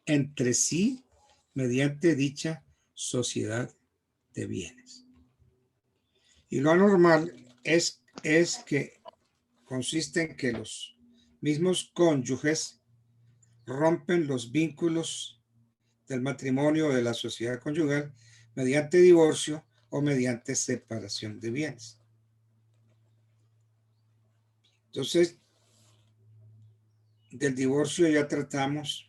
entre sí mediante dicha sociedad de bienes. Y lo anormal es que consiste en que los mismos cónyuges rompen los vínculos del matrimonio o de la sociedad conyugal mediante divorcio o mediante separación de bienes. Entonces, del divorcio ya tratamos.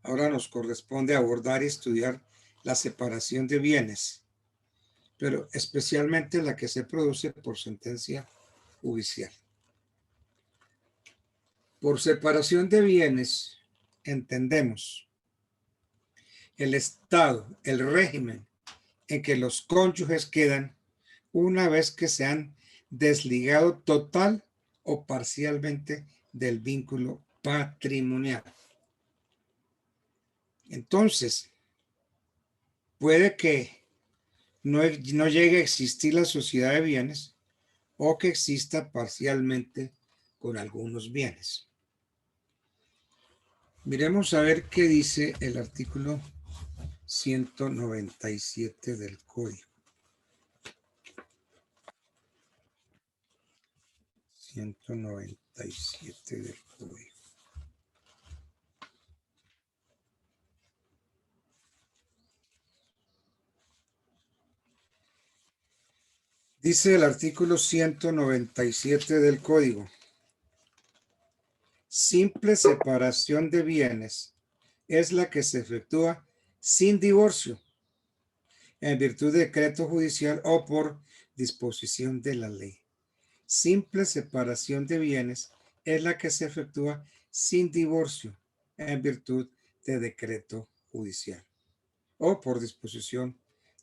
Ahora nos corresponde abordar y estudiar la separación de bienes, pero especialmente la que se produce por sentencia judicial. Por separación de bienes entendemos el estado, el régimen en que los cónyuges quedan una vez que se han desligado total o parcialmente del vínculo patrimonial. Entonces, puede que no llegue a existir la sociedad de bienes o que exista parcialmente con algunos bienes. Miremos a ver qué dice el artículo 197 del Código. 197 del Código. Dice el artículo 197 del Código: simple separación de bienes es la que se efectúa sin divorcio, en virtud de decreto judicial o por disposición de la ley. Simple separación de bienes es la que se efectúa sin divorcio, en virtud de decreto judicial o por disposición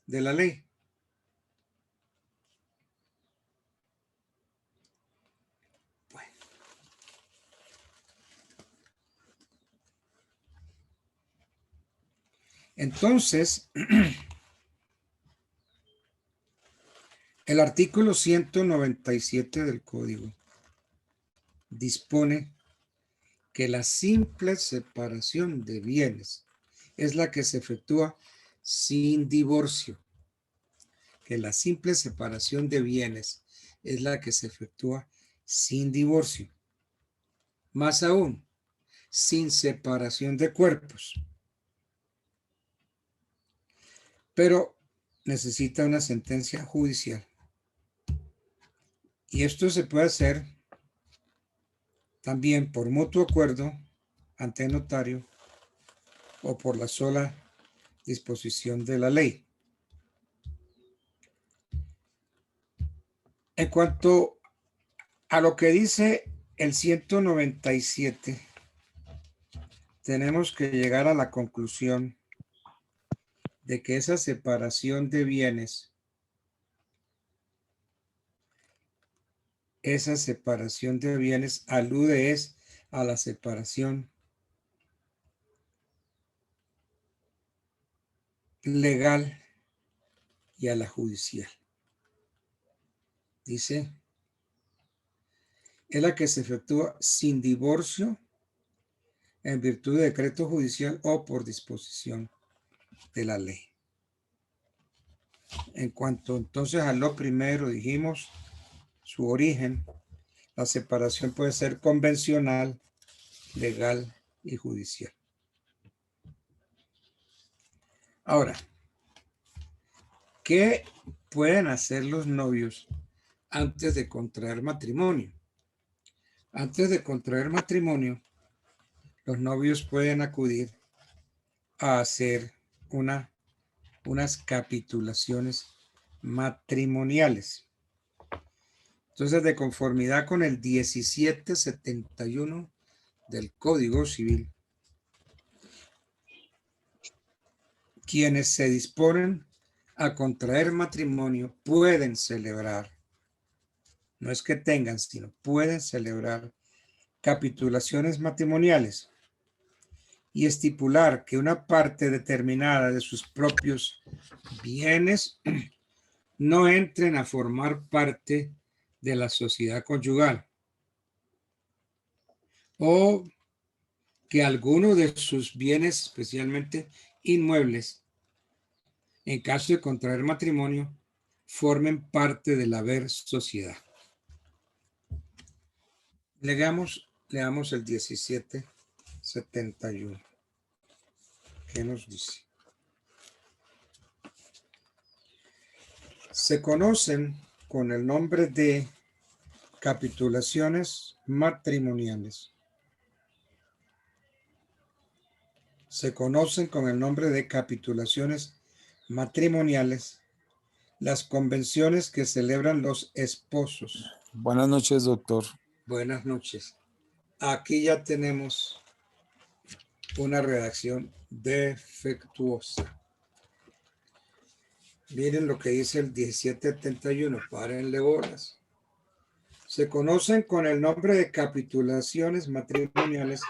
de la ley. Bueno. Entonces, el artículo 197 del Código dispone que la simple separación de bienes es la que se efectúa sin divorcio. Que la simple separación de bienes es la que se efectúa sin divorcio. Más aún, sin separación de cuerpos. Pero necesita una sentencia judicial. Y esto se puede hacer también por mutuo acuerdo ante notario o por la sola disposición de la ley. En cuanto a lo que dice el 197, tenemos que llegar a la conclusión de que esa separación de bienes, alude a la separación legal y a la judicial. Dice, es la que se efectúa sin divorcio, en virtud de decreto judicial o por disposición de la ley. En cuanto entonces a lo primero, dijimos su origen, la separación puede ser convencional, legal y judicial. Ahora, ¿qué pueden hacer los novios antes de contraer matrimonio? Antes de contraer matrimonio, los novios pueden acudir a hacer unas capitulaciones matrimoniales. Entonces, de conformidad con el 1771 del Código Civil, quienes se disponen a contraer matrimonio pueden celebrar, no es que tengan, sino pueden celebrar capitulaciones matrimoniales y estipular que una parte determinada de sus propios bienes no entren a formar parte de la sociedad conyugal o que alguno de sus bienes, especialmente inmuebles, en caso de contraer matrimonio, formen parte del haber sociedad. Leamos el 1771. ¿Qué nos dice? Se conocen con el nombre de capitulaciones matrimoniales. Se conocen con el nombre de capitulaciones matrimoniales las convenciones que celebran los esposos. Buenas noches, doctor. Buenas noches. Aquí ya tenemos una redacción defectuosa. Miren lo que dice el 1771. Párenle bolas. Se conocen con el nombre de capitulaciones matrimoniales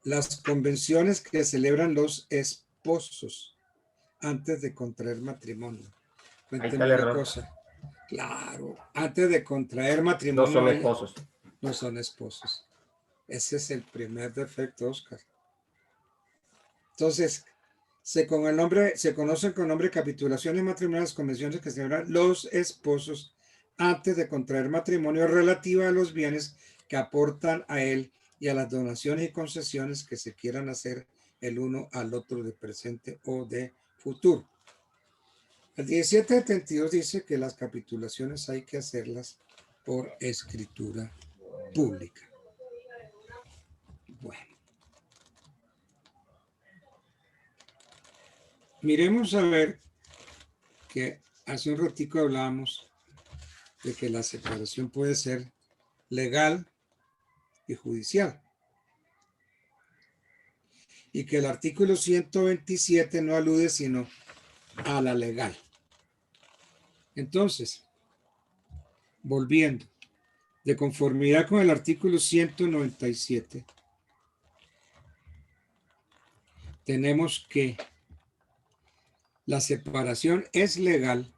las convenciones que celebran los esposos antes de contraer matrimonio. Cuénteme una cosa. Claro, antes de contraer matrimonio. No son esposos. No son esposos. Ese es el primer defecto, Oscar. Entonces, se conocen con nombre de capitulaciones matrimoniales, convenciones que celebran los esposos antes de contraer matrimonio relativa a los bienes que aportan a él y a las donaciones y concesiones que se quieran hacer el uno al otro de presente o de futuro. El 1772 dice que las capitulaciones hay que hacerlas por escritura pública. Bueno. Miremos a ver que hace un ratico hablábamos de que la separación puede ser legal y judicial. Y que el artículo 127 no alude sino a la legal. Entonces, volviendo, de conformidad con el artículo 197, tenemos que la separación es legal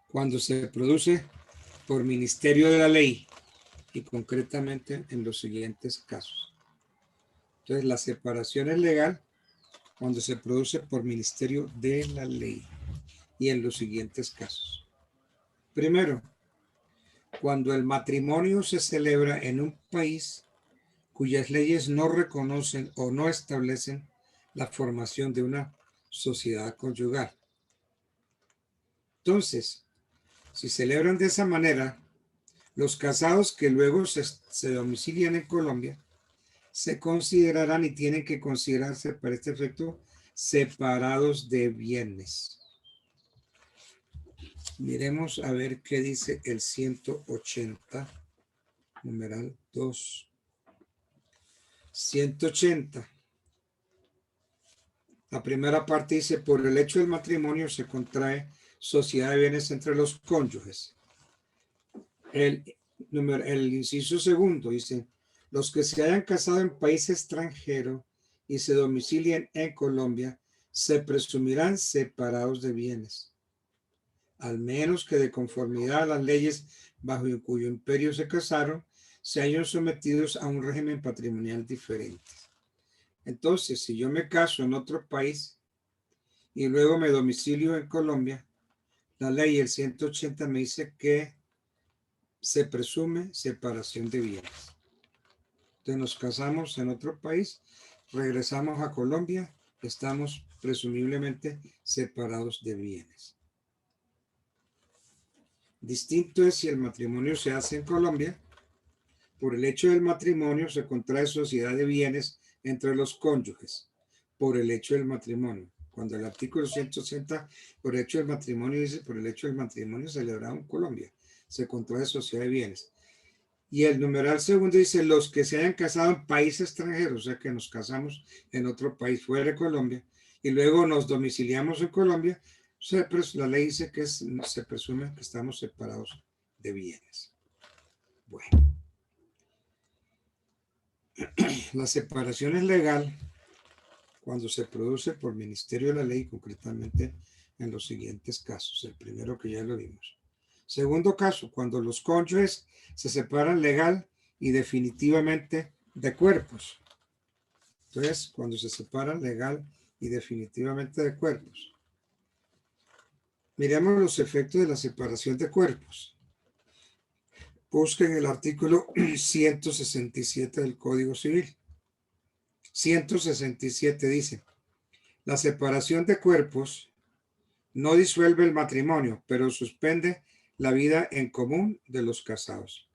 cuando se produce por ministerio de la ley y concretamente en los siguientes casos. Entonces, la separación es legal cuando se produce por ministerio de la ley y en los siguientes casos. Primero, cuando el matrimonio se celebra en un país cuyas leyes no reconocen o no establecen la formación de una sociedad conyugal. Entonces, si celebran de esa manera, los casados que luego se domicilian en Colombia se considerarán y tienen que considerarse para este efecto separados de bienes. Miremos a ver qué dice el 180, numeral 2. 180. La primera parte dice, por el hecho del matrimonio se contrae sociedad de bienes entre los cónyuges. El inciso segundo dice, los que se hayan casado en país extranjero y se domicilien en Colombia se presumirán separados de bienes, al menos que de conformidad a las leyes bajo cuyo imperio se casaron, se hayan sometidos a un régimen patrimonial diferente. Entonces, si yo me caso en otro país y luego me domicilio en Colombia, la ley el 180 me dice que se presume separación de bienes. Entonces nos casamos en otro país, regresamos a Colombia, estamos presumiblemente separados de bienes. Distinto es si el matrimonio se hace en Colombia. Por el hecho del matrimonio se contrae sociedad de bienes entre los cónyuges. Por el hecho del matrimonio. Cuando el artículo 160, por el hecho del matrimonio, dice por el hecho del matrimonio celebrado en Colombia, se contrae sociedad de bienes. Y el numeral segundo dice, los que se hayan casado en país extranjero, o sea que nos casamos en otro país fuera de Colombia, y luego nos domiciliamos en Colombia, la ley dice que se presume que estamos separados de bienes. Bueno. La separación es legal cuando se produce por ministerio de la ley, concretamente en los siguientes casos. El primero que ya lo vimos. Segundo caso, cuando los cónyuges se separan legal y definitivamente de cuerpos. Entonces, cuando se separan legal y definitivamente de cuerpos. Miremos los efectos de la separación de cuerpos. Busquen el artículo 167 del Código Civil. 167 dice, la separación de cuerpos no disuelve el matrimonio, pero suspende la vida en común de los casados.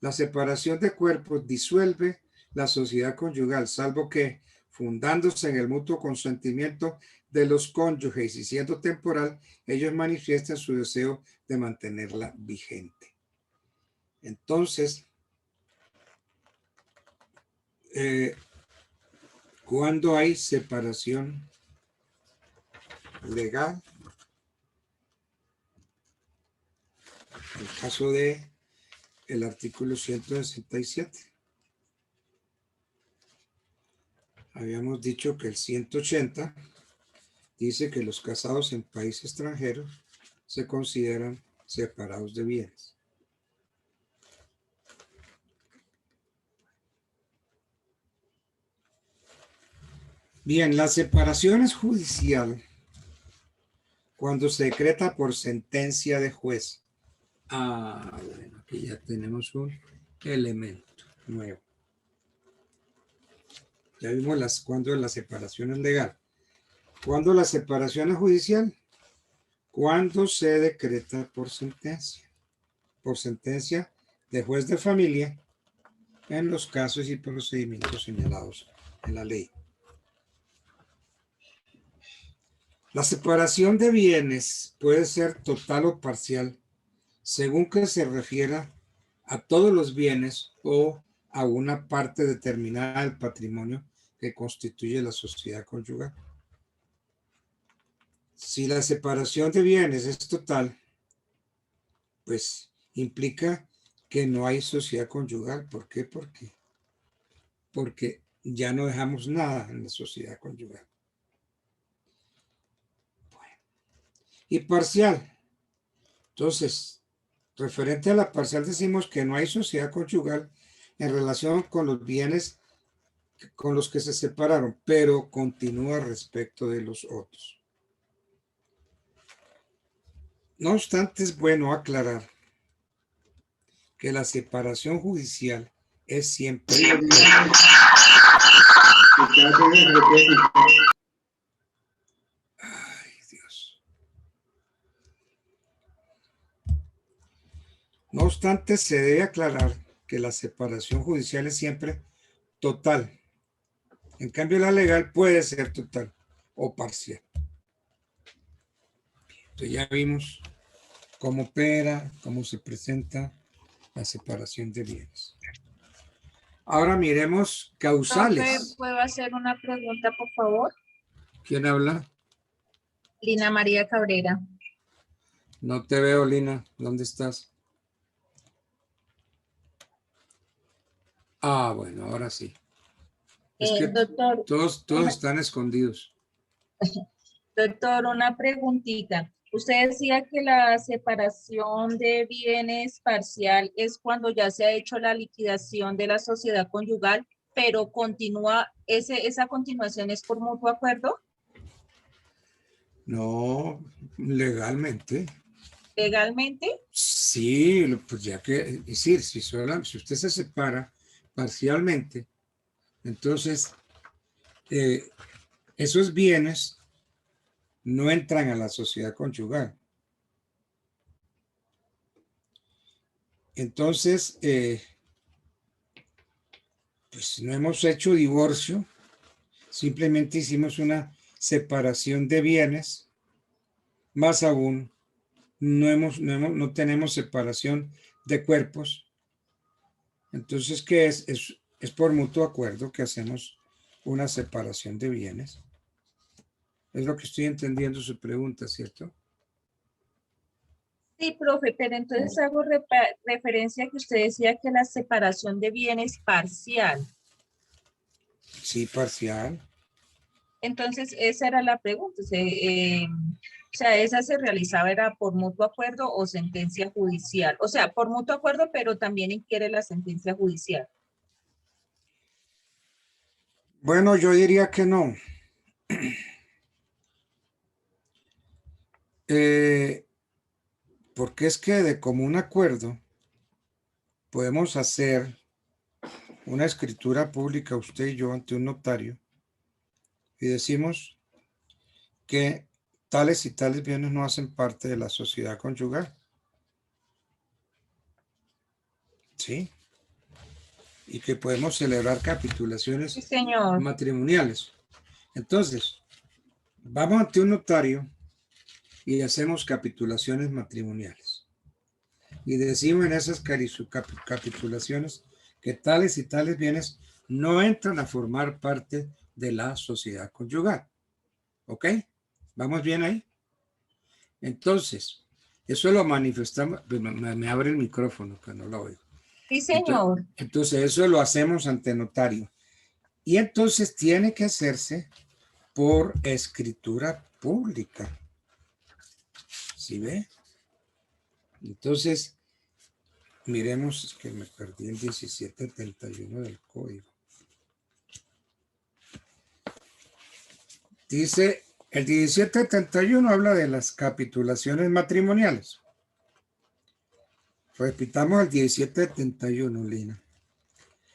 La separación de cuerpos disuelve la sociedad conyugal, salvo que, fundándose en el mutuo consentimiento de los cónyuges y siendo temporal, ellos manifiesten su deseo de mantenerla vigente. Entonces, cuando hay separación legal, en el caso de el artículo 167, habíamos dicho que el 180 dice que los casados en países extranjeros se consideran separados de bienes. Bien, la separación es judicial cuando se decreta por sentencia de juez. Bueno, aquí ya tenemos un elemento nuevo. Ya vimos cuando la separación es legal. ¿Cuándo la separación es judicial? Cuando se decreta por sentencia de juez de familia en los casos y procedimientos señalados en la ley. La separación de bienes puede ser total o parcial, según que se refiera a todos los bienes o a una parte determinada del patrimonio que constituye la sociedad conyugal. Si la separación de bienes es total, pues implica que no hay sociedad conyugal. ¿Por qué? Porque ya no dejamos nada en la sociedad conyugal. Bueno. Y parcial. Entonces, referente a la parcial decimos que no hay sociedad conyugal en relación con los bienes con los que se separaron, pero continúa respecto de los otros. No obstante, es bueno aclarar que la separación judicial es siempre... Ay, Dios. No obstante, se debe aclarar que la separación judicial es siempre total. En cambio, la legal puede ser total o parcial. Entonces ya vimos cómo opera, cómo se presenta la separación de bienes. Ahora miremos causales. Profe, ¿puedo hacer una pregunta, por favor? ¿Quién habla? Lina María Cabrera. No te veo, Lina. ¿Dónde estás? Bueno, ahora sí. Es que Doctor, todos están escondidos. doctor, una preguntita. Usted decía que la separación de bienes parcial es cuando ya se ha hecho la liquidación de la sociedad conyugal, pero continúa, esa continuación es por mutuo acuerdo. No, legalmente. ¿Legalmente? Sí, pues ya que, es decir, si usted se separa parcialmente, entonces esos bienes no entran a la sociedad conyugal. Entonces, pues no hemos hecho divorcio, simplemente hicimos una separación de bienes, más aún no tenemos separación de cuerpos. Entonces, ¿qué es? Es por mutuo acuerdo que hacemos una separación de bienes. Es lo que estoy entendiendo su pregunta, ¿cierto? Sí, profe, pero entonces hago referencia a que usted decía que la separación de bienes parcial. Sí, parcial. Entonces, esa era la pregunta. O sea, esa se realizaba era por mutuo acuerdo o sentencia judicial. O sea, por mutuo acuerdo, pero también inquiere la sentencia judicial. Bueno, yo diría que no. Porque es que de común acuerdo podemos hacer una escritura pública, usted y yo, ante un notario, y decimos que tales y tales bienes no hacen parte de la sociedad conyugal. ¿Sí? Y que podemos celebrar capitulaciones Sí, señor. matrimoniales. Entonces, vamos ante un notario y hacemos capitulaciones matrimoniales. Y decimos en esas capitulaciones que tales y tales bienes no entran a formar parte de la sociedad conyugal. ¿Ok? ¿Vamos bien ahí? Entonces, eso lo manifestamos. Me abre el micrófono, que no lo oigo. Sí, señor. Entonces, eso lo hacemos ante notario. Y entonces tiene que hacerse por escritura pública. ¿Sí ve? Entonces, miremos, es que me perdí el 1771 del código. Dice, el 1771 habla de las capitulaciones matrimoniales. Repitamos el 1771, Lina.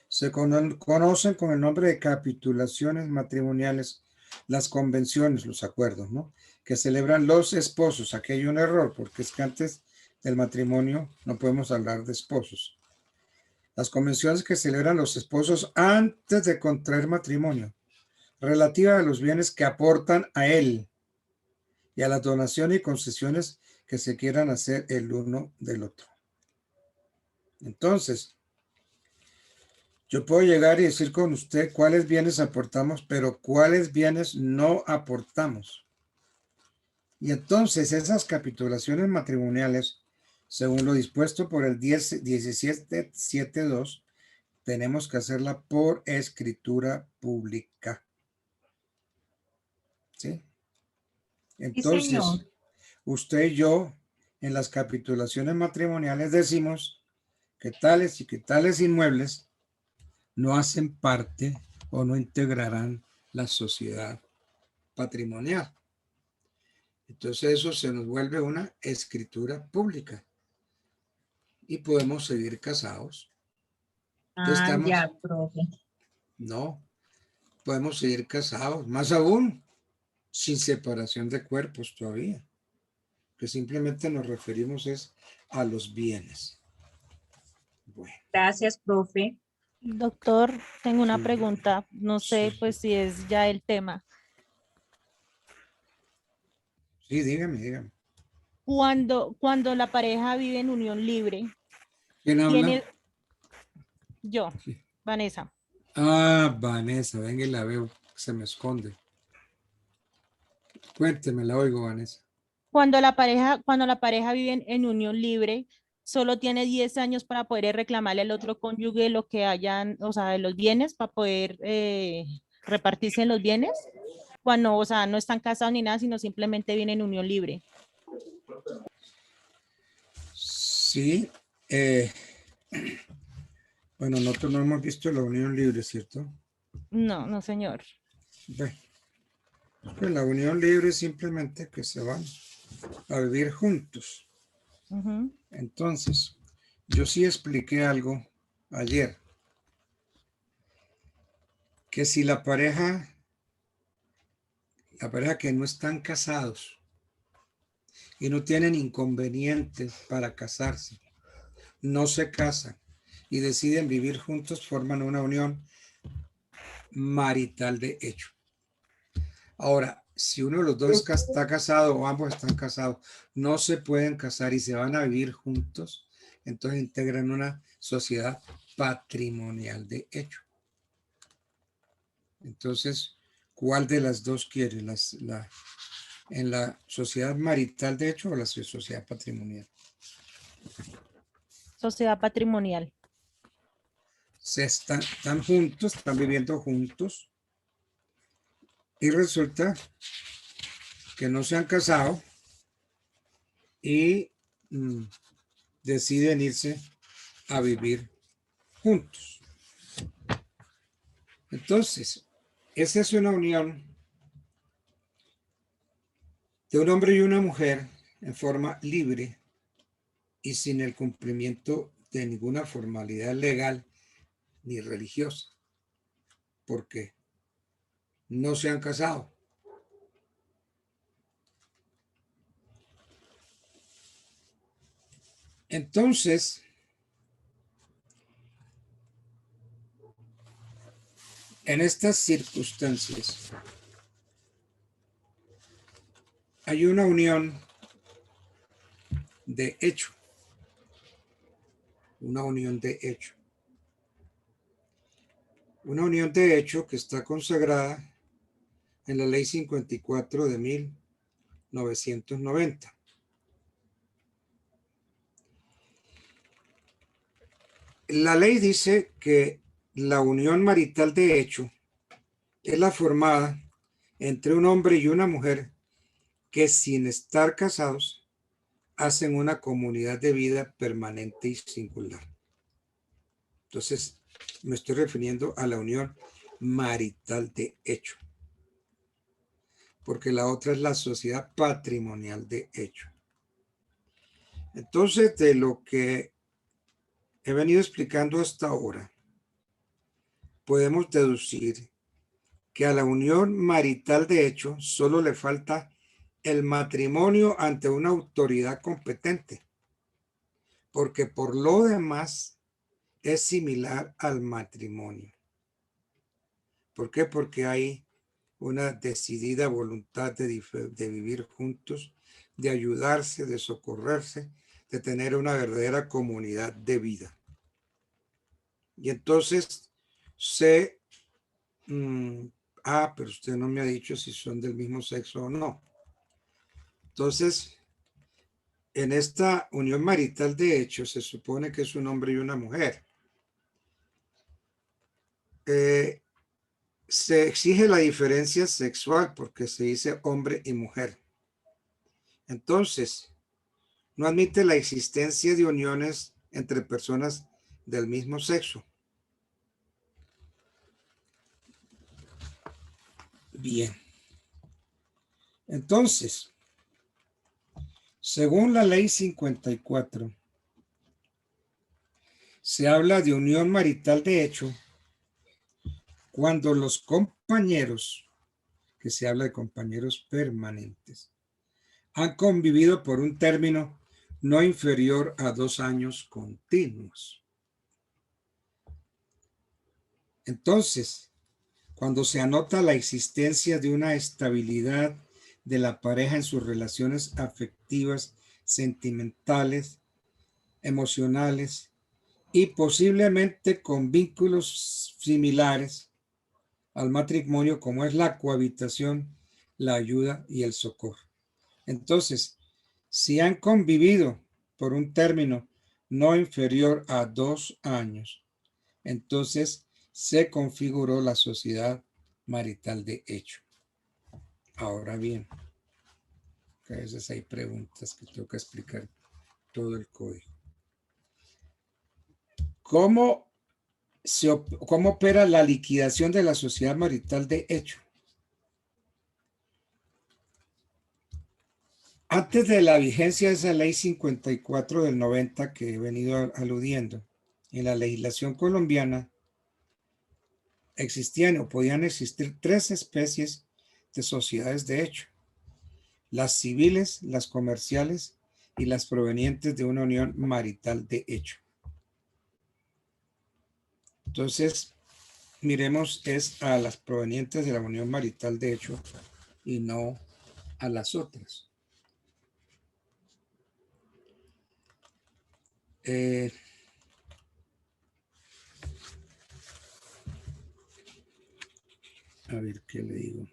Se conocen con el nombre de capitulaciones matrimoniales las convenciones, los acuerdos, ¿no? Que celebran los esposos. Aquí hay un error, porque es que antes del matrimonio no podemos hablar de esposos. Las convenciones que celebran los esposos antes de contraer matrimonio, relativa a los bienes que aportan a él y a las donaciones y concesiones que se quieran hacer el uno del otro. Entonces, yo puedo llegar y decir con usted cuáles bienes aportamos, pero cuáles bienes no aportamos. Y entonces esas capitulaciones matrimoniales, según lo dispuesto por el 1772, tenemos que hacerla por escritura pública. ¿Sí? Sí, señor. Entonces, usted y yo, en las capitulaciones matrimoniales decimos que tales y que tales inmuebles no hacen parte o no integrarán la sociedad patrimonial. Entonces eso se nos vuelve una escritura pública y podemos seguir casados. Entonces Ah, estamos, ya, profe. no, podemos seguir casados, más aún sin separación de cuerpos todavía, que simplemente nos referimos es a los bienes. Bueno, Gracias, profe. Doctor, tengo una sí, pregunta. No sé, sí, pues, si es ya el tema. sí, dígame. Cuando la pareja vive en unión libre, ¿Quién habla? tiene yo, Vanessa. Ah, Vanessa, venga y la veo, se me esconde. Cuénteme, la oigo, Vanessa. Cuando la pareja vive en unión libre, solo tiene 10 años para poder reclamarle al otro cónyuge lo que hayan, o sea, de los bienes, para poder repartirse en los bienes. Cuando, o sea, no están casados ni nada, sino simplemente viven en unión libre. Sí, bueno, nosotros no hemos visto la unión libre, ¿cierto? No, no, señor. Bueno, pues la unión libre es simplemente que se van a vivir juntos. Ujú. Entonces, yo sí expliqué algo ayer, que si la pareja que no están casados y no tienen inconvenientes para casarse, no se casan y deciden vivir juntos, forman una unión marital de hecho. Ahora, si uno de los dos está casado o ambos están casados, no se pueden casar y se van a vivir juntos, entonces integran una sociedad patrimonial de hecho. Entonces, ¿cuál de las dos quiere? ¿En la sociedad marital de hecho o la sociedad patrimonial? Sociedad patrimonial. Están juntos, están viviendo juntos y resulta que no se han casado y deciden irse a vivir juntos. Entonces, Esa es una unión de un hombre y una mujer en forma libre y sin el cumplimiento de ninguna formalidad legal ni religiosa, porque no se han casado. Entonces, en estas circunstancias, hay una unión de hecho, una unión de hecho. Una unión de hecho que está consagrada en la Ley 54 de 1990. La ley dice que la unión marital de hecho es la formada entre un hombre y una mujer que sin estar casados hacen una comunidad de vida permanente y singular. Entonces, me estoy refiriendo a la unión marital de hecho, porque la otra es la sociedad patrimonial de hecho. Entonces, de lo que he venido explicando hasta ahora, podemos deducir que a la unión marital de hecho solo le falta el matrimonio ante una autoridad competente, porque por lo demás es similar al matrimonio. ¿Por qué? Porque hay una decidida voluntad de vivir juntos, de ayudarse, de socorrerse, de tener una verdadera comunidad de vida. Y entonces pero usted no me ha dicho si son del mismo sexo o no. Entonces, en esta unión marital de hecho se supone que es un hombre y una mujer. Se exige la diferencia sexual porque se dice hombre y mujer. Entonces, no admite la existencia de uniones entre personas del mismo sexo. Bien. Entonces, según la ley 54, se habla de unión marital de hecho cuando los compañeros, que se habla de compañeros permanentes, han convivido por un término no inferior a 2 años continuos. Entonces, cuando se anota la existencia de una estabilidad de la pareja en sus relaciones afectivas, sentimentales, emocionales y posiblemente con vínculos similares al matrimonio, como es la cohabitación, la ayuda y el socorro. Entonces, si han convivido por un término no inferior a 2 años, entonces se configuró la sociedad marital de hecho. Ahora bien, a veces hay preguntas que tengo que explicar todo el código. ¿Cómo opera la liquidación de la sociedad marital de hecho? Antes de la vigencia de esa ley 54 del 90 que he venido aludiendo, en la legislación colombiana existían o podían existir 3 especies de sociedades de hecho: las civiles, las comerciales y las provenientes de una unión marital de hecho. Entonces, miremos es a las provenientes de la unión marital de hecho y no a las otras. A ver qué le digo.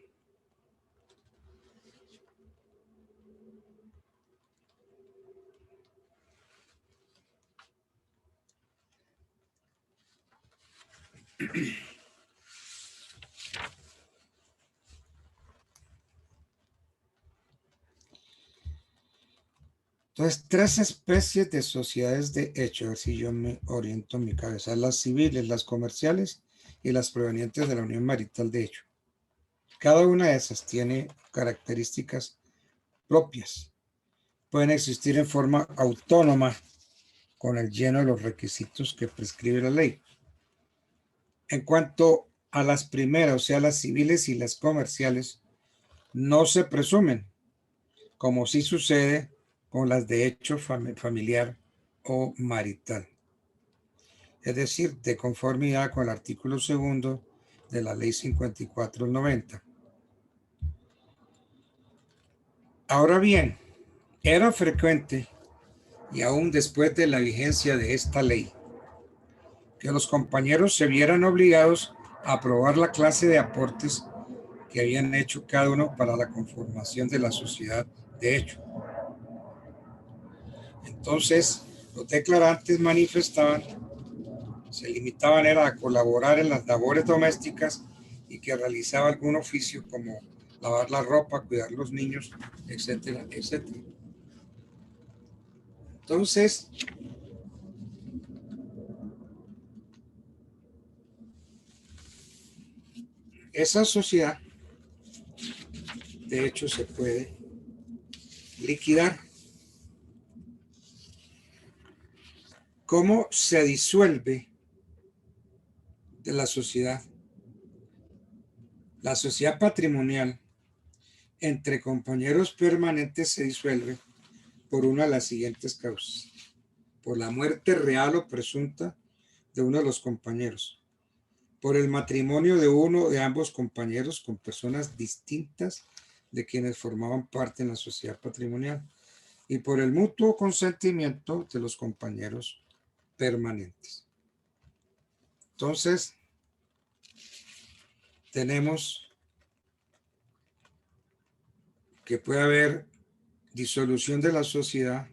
Entonces, 3 especies de sociedades de hecho, así yo me oriento en mi cabeza: las civiles, las comerciales y las provenientes de la unión marital de hecho. Cada una de esas tiene características propias. Pueden existir en forma autónoma con el lleno de los requisitos que prescribe la ley. En cuanto a las primeras, o sea, las civiles y las comerciales, no se presumen, como sí sucede con las de hecho familiar o marital. Es decir, de conformidad con el artículo 2 de la ley 54/90. Ahora bien, era frecuente, y aún después de la vigencia de esta ley, que los compañeros se vieran obligados a aprobar la clase de aportes que habían hecho cada uno para la conformación de la sociedad de hecho. Entonces, los declarantes manifestaban, se limitaban era a colaborar en las labores domésticas y que realizaba algún oficio como lavar la ropa, cuidar los niños, etcétera, etcétera. Entonces, esa sociedad, de hecho, se puede liquidar. ¿Cómo se disuelve de la sociedad? La sociedad patrimonial entre compañeros permanentes se disuelve por una de las siguientes causas: por la muerte real o presunta de uno de los compañeros, por el matrimonio de uno de ambos compañeros con personas distintas de quienes formaban parte en la sociedad patrimonial, y por el mutuo consentimiento de los compañeros permanentes. Entonces, tenemos que puede haber disolución de la sociedad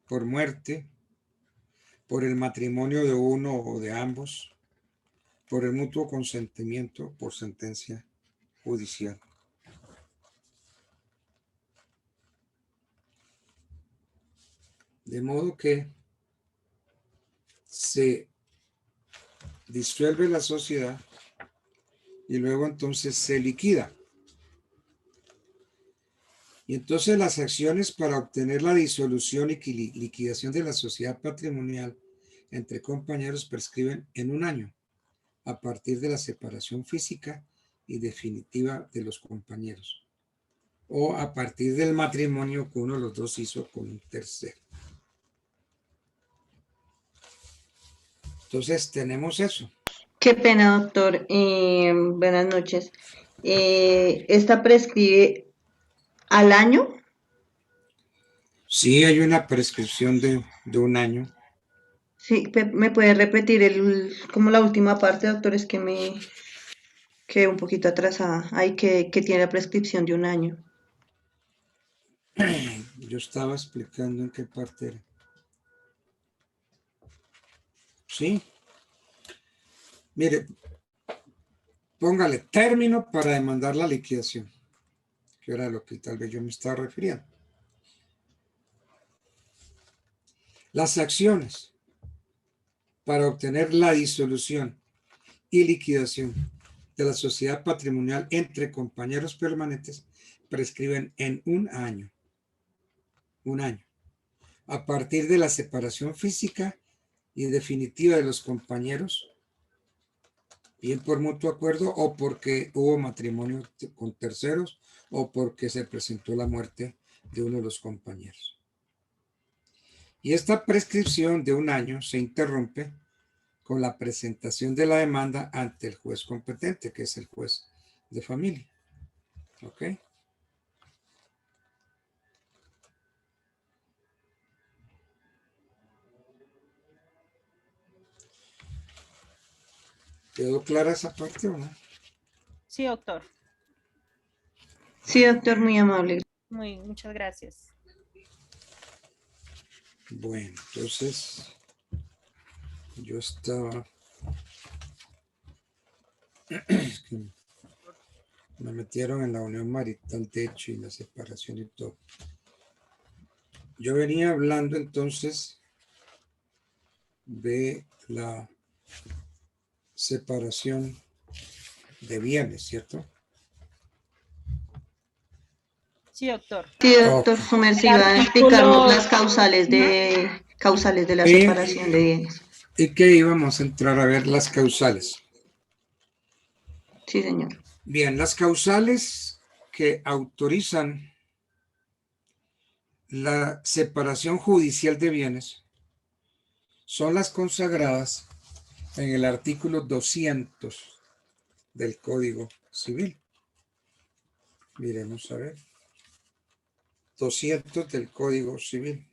por muerte, por el matrimonio de uno o de ambos, por el mutuo consentimiento, por sentencia judicial. De modo que se disuelve la sociedad y luego entonces se liquida. Y entonces las acciones para obtener la disolución y liquidación de la sociedad patrimonial entre compañeros prescriben en 1 año, a partir de la separación física y definitiva de los compañeros, o a partir del matrimonio que uno de los dos hizo con un tercero. Entonces tenemos eso. Qué pena, doctor. Buenas noches. ¿Esta prescribe al año? Sí, hay una prescripción de 1 año. Sí, ¿me puede repetir como la última parte, doctor? Es que me quedé un poquito atrasada. Hay que tiene la prescripción de 1 año. Yo estaba explicando en qué parte era. Sí. Mire, póngale término para demandar la liquidación, que era lo que tal vez yo me estaba refiriendo. Las acciones para obtener la disolución y liquidación de la sociedad patrimonial entre compañeros permanentes prescriben en 1 año. 1 año. A partir de la separación física y definitiva de los compañeros, bien por mutuo acuerdo o porque hubo matrimonio con terceros o porque se presentó la muerte de uno de los compañeros. Y esta prescripción de 1 año se interrumpe con la presentación de la demanda ante el juez competente, que es el juez de familia. ¿Ok? ¿Quedó clara esa parte o no? Sí, doctor. Sí, doctor, muy amable. Muchas gracias. Bueno, entonces yo estaba... Me metieron en la unión marital de hecho y la separación y todo. Yo venía hablando entonces de la separación de bienes, ¿cierto? Sí, doctor. Sí, doctor Ok. Sumer, sí El va a explicarnos artículo, las causales de la separación de bienes. ¿Y qué íbamos a entrar a ver? Las causales. Sí, señor. Bien, las causales que autorizan la separación judicial de bienes son las consagradas en el artículo 200 del Código Civil. Miremos a ver. 200 del Código Civil.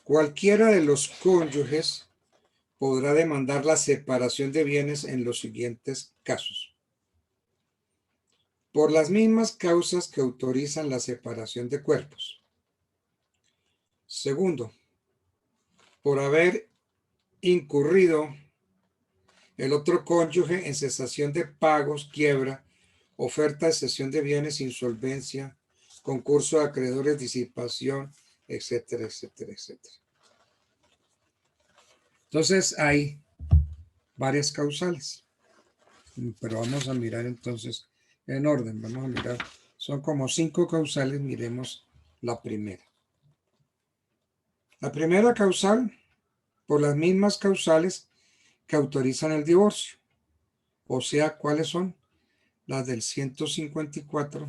Cualquiera de los cónyuges podrá demandar la separación de bienes en los siguientes casos. Por las mismas causas que autorizan la separación de cuerpos. Segundo, por haber incurrido el otro cónyuge en cesación de pagos, quiebra, oferta de cesión de bienes, insolvencia, concurso de acreedores, disipación, etcétera, etcétera, etcétera. Entonces hay varias causales, pero vamos a mirar entonces en orden. Vamos a mirar, son como 5 causales, miremos la primera. La primera causal, por las mismas causales que autorizan el divorcio. O sea, ¿cuáles son? Las del 154,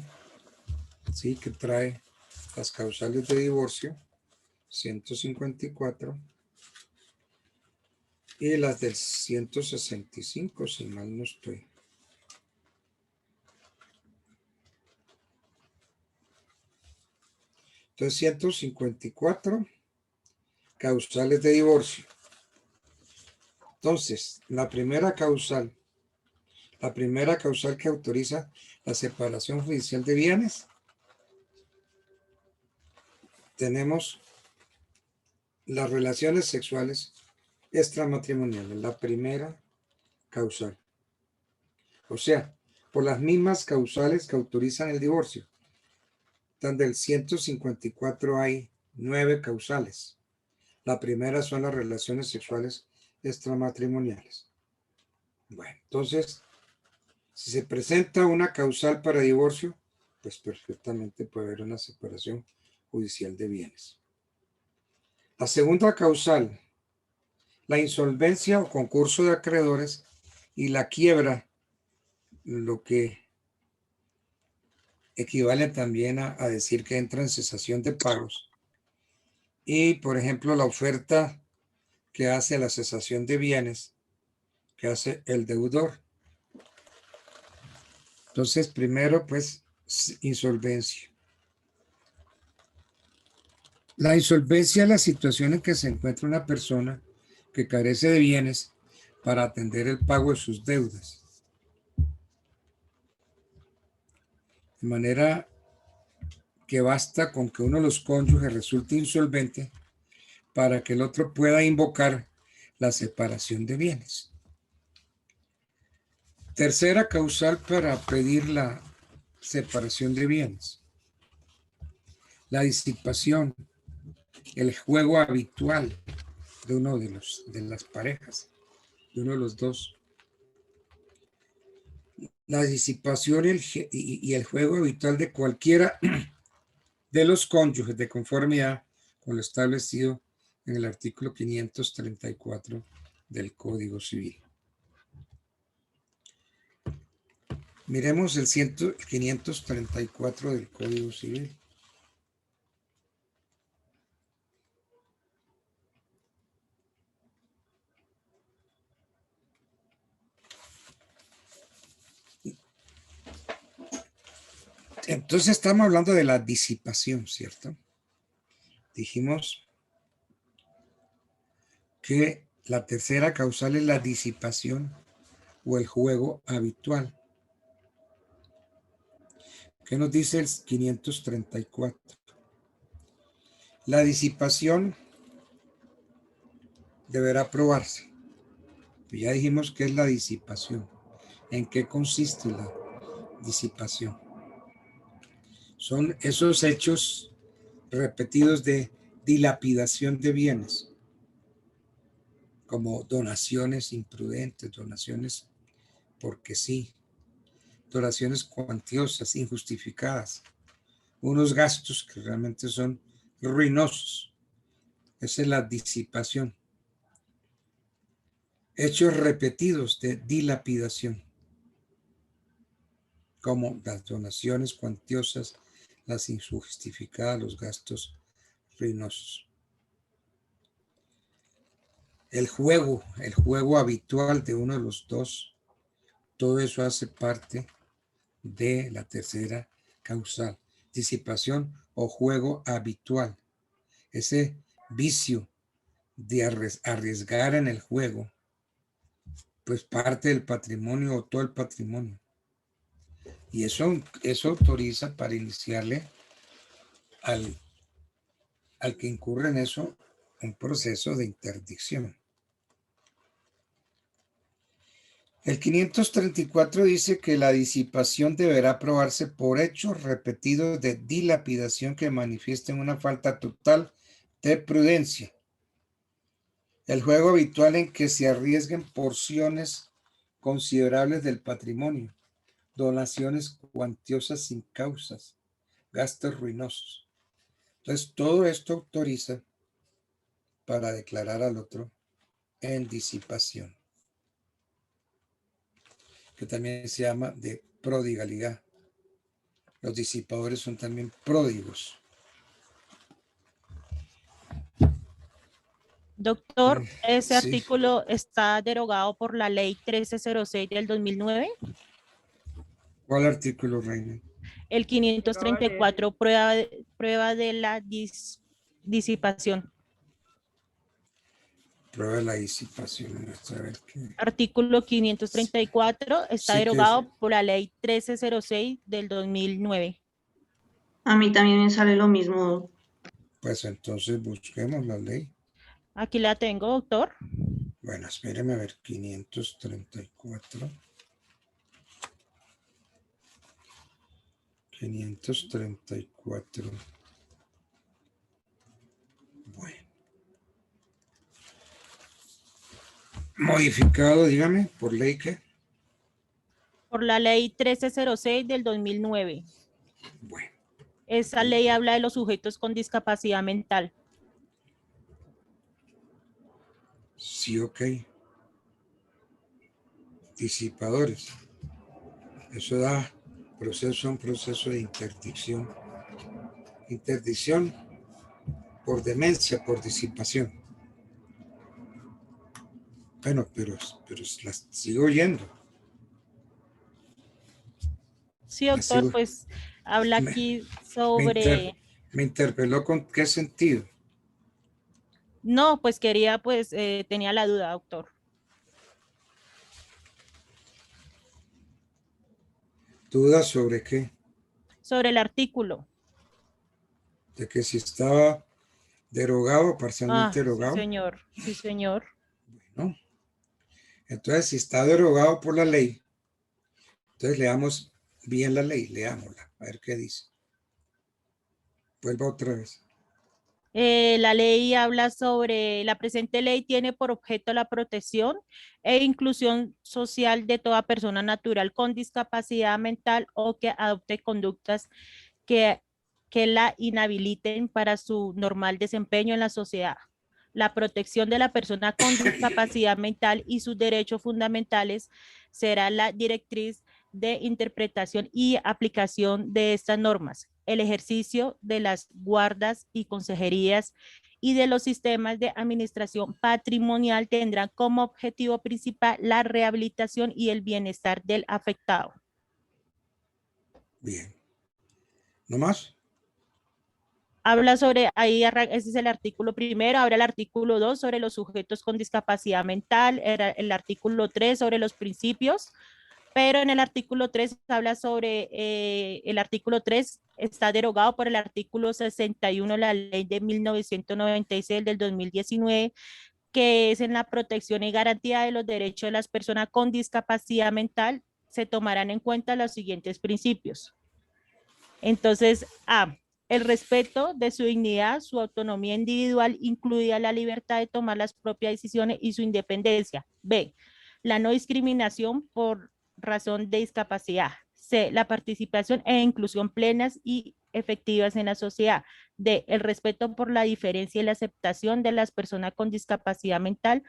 ¿sí? Que trae las causales de divorcio, 154, y las del 165, si mal no estoy. Entonces, 154 causales de divorcio. Entonces, la primera causal que autoriza la separación judicial de bienes, tenemos las relaciones sexuales extramatrimoniales, la primera causal. O sea, por las mismas causales que autorizan el divorcio. Tan del 154 hay 9 causales. La primera son las relaciones sexuales extramatrimoniales. Bueno, entonces, si se presenta una causal para divorcio, pues perfectamente puede haber una separación judicial de bienes. La segunda causal, la insolvencia o concurso de acreedores y la quiebra, lo que equivale también a decir que entra en cesación de pagos. Y, por ejemplo, la oferta que hace la cesación de bienes, que hace el deudor. Entonces, primero, pues, insolvencia. La insolvencia es la situación en que se encuentra una persona que carece de bienes para atender el pago de sus deudas. De manera que basta con que uno de los cónyuges resulte insolvente para que el otro pueda invocar la separación de bienes. Tercera causal para pedir la separación de bienes. La disipación, el juego habitual de uno de las parejas, de uno de los dos. La disipación y el juego habitual de cualquiera de los cónyuges de conformidad con lo establecido en el artículo 534 del Código Civil. Miremos el 534 del Código Civil. Entonces estamos hablando de la disipación, ¿cierto? Dijimos que la tercera causal es la disipación o el juego habitual. ¿Qué nos dice el 534? La disipación deberá probarse. Ya dijimos qué es la disipación. ¿En qué consiste la disipación? Son esos hechos repetidos de dilapidación de bienes, como donaciones imprudentes, donaciones porque sí, donaciones cuantiosas, injustificadas, unos gastos que realmente son ruinosos. Esa es la disipación. Hechos repetidos de dilapidación, como las donaciones cuantiosas, las injustificadas, los gastos ruinosos. El juego habitual de uno de los dos, todo eso hace parte de la tercera causal, disipación o juego habitual. Ese vicio de arriesgar en el juego, pues parte del patrimonio o todo el patrimonio. Y eso autoriza para iniciarle al que incurre en eso un proceso de interdicción. El 534 dice que la disipación deberá aprobarse por hechos repetidos de dilapidación que manifiesten una falta total de prudencia. El juego habitual en que se arriesguen porciones considerables del patrimonio, donaciones cuantiosas sin causas, gastos ruinosos. Entonces, todo esto autoriza para declarar al otro en disipación, que también se llama de prodigalidad. Los disipadores son también pródigos. Doctor, ese Sí. artículo está derogado por la ley 1306 del 2009. ¿Cuál artículo, Reina? El 534, prueba de la disipación. Prueba de la disipación. Vamos a ver qué. Artículo 534 está Sí, derogado por la ley 1306 del 2009. A mí también me sale lo mismo. Pues entonces busquemos la ley. Aquí la tengo, doctor. Bueno, espéreme a ver, 534. 534. Bueno. Modificado, dígame, por ley que. Por la ley 1306 del 2009. Bueno, Esa ley habla de los sujetos con discapacidad mental. sí, ok. Disipadores. Eso da un proceso de interdicción. Interdicción por demencia, por disipación. Bueno, pero las sigo oyendo. Sí, doctor, pues habla aquí sobre... Me interpeló con qué sentido. No, pues quería, pues tenía la duda, doctor. ¿Dudas sobre qué? Sobre el artículo. De que si estaba derogado, parcialmente derogado. Sí, señor. Sí, señor. Bueno, entonces si está derogado por la ley, entonces leamos bien la ley, leámosla, a ver qué dice. Vuelva otra vez. La ley habla sobre, la presente ley tiene por objeto la protección e inclusión social de toda persona natural con discapacidad mental o que adopte conductas que la inhabiliten para su normal desempeño en la sociedad. La protección de la persona con discapacidad mental y sus derechos fundamentales será la directriz de interpretación y aplicación de estas normas. El ejercicio de las guardas y consejerías y de los sistemas de administración patrimonial tendrán como objetivo principal la rehabilitación y el bienestar del afectado. Bien. ¿No más? Habla sobre, ahí ese es el artículo primero, ahora el artículo 2 sobre los sujetos con discapacidad mental, el artículo 3 sobre los principios, pero en el artículo 3 habla sobre, el artículo 3 está derogado por el artículo 61 de la ley de 1996 del 2019, que es en la protección y garantía de los derechos de las personas con discapacidad mental, se tomarán en cuenta los siguientes principios. Entonces, el respeto de su dignidad, su autonomía individual, incluida la libertad de tomar las propias decisiones y su independencia. B, la no discriminación por razón de discapacidad. C, la participación e inclusión plenas y efectivas en la sociedad. D, el respeto por la diferencia y la aceptación de las personas con discapacidad mental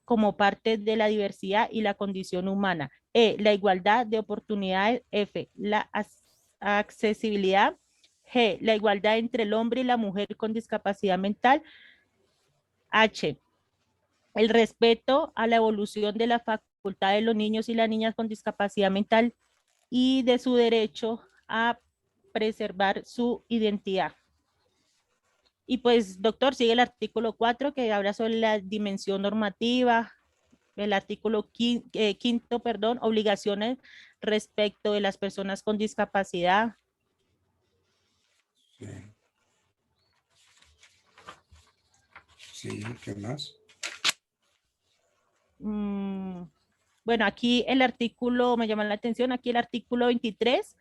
como parte de la diversidad y la condición humana. E, la igualdad de oportunidades. F, la accesibilidad. G, la igualdad entre el hombre y la mujer con discapacidad mental. H, el respeto a la evolución de la facultad de los niños y las niñas con discapacidad mental y de su derecho a preservar su identidad. Y pues, doctor, sigue el artículo 4 que habla sobre la dimensión normativa, el artículo quinto, obligaciones respecto de las personas con discapacidad. Sí. Sí, ¿qué más? Bueno, aquí el artículo, me llama la atención, aquí el artículo 23,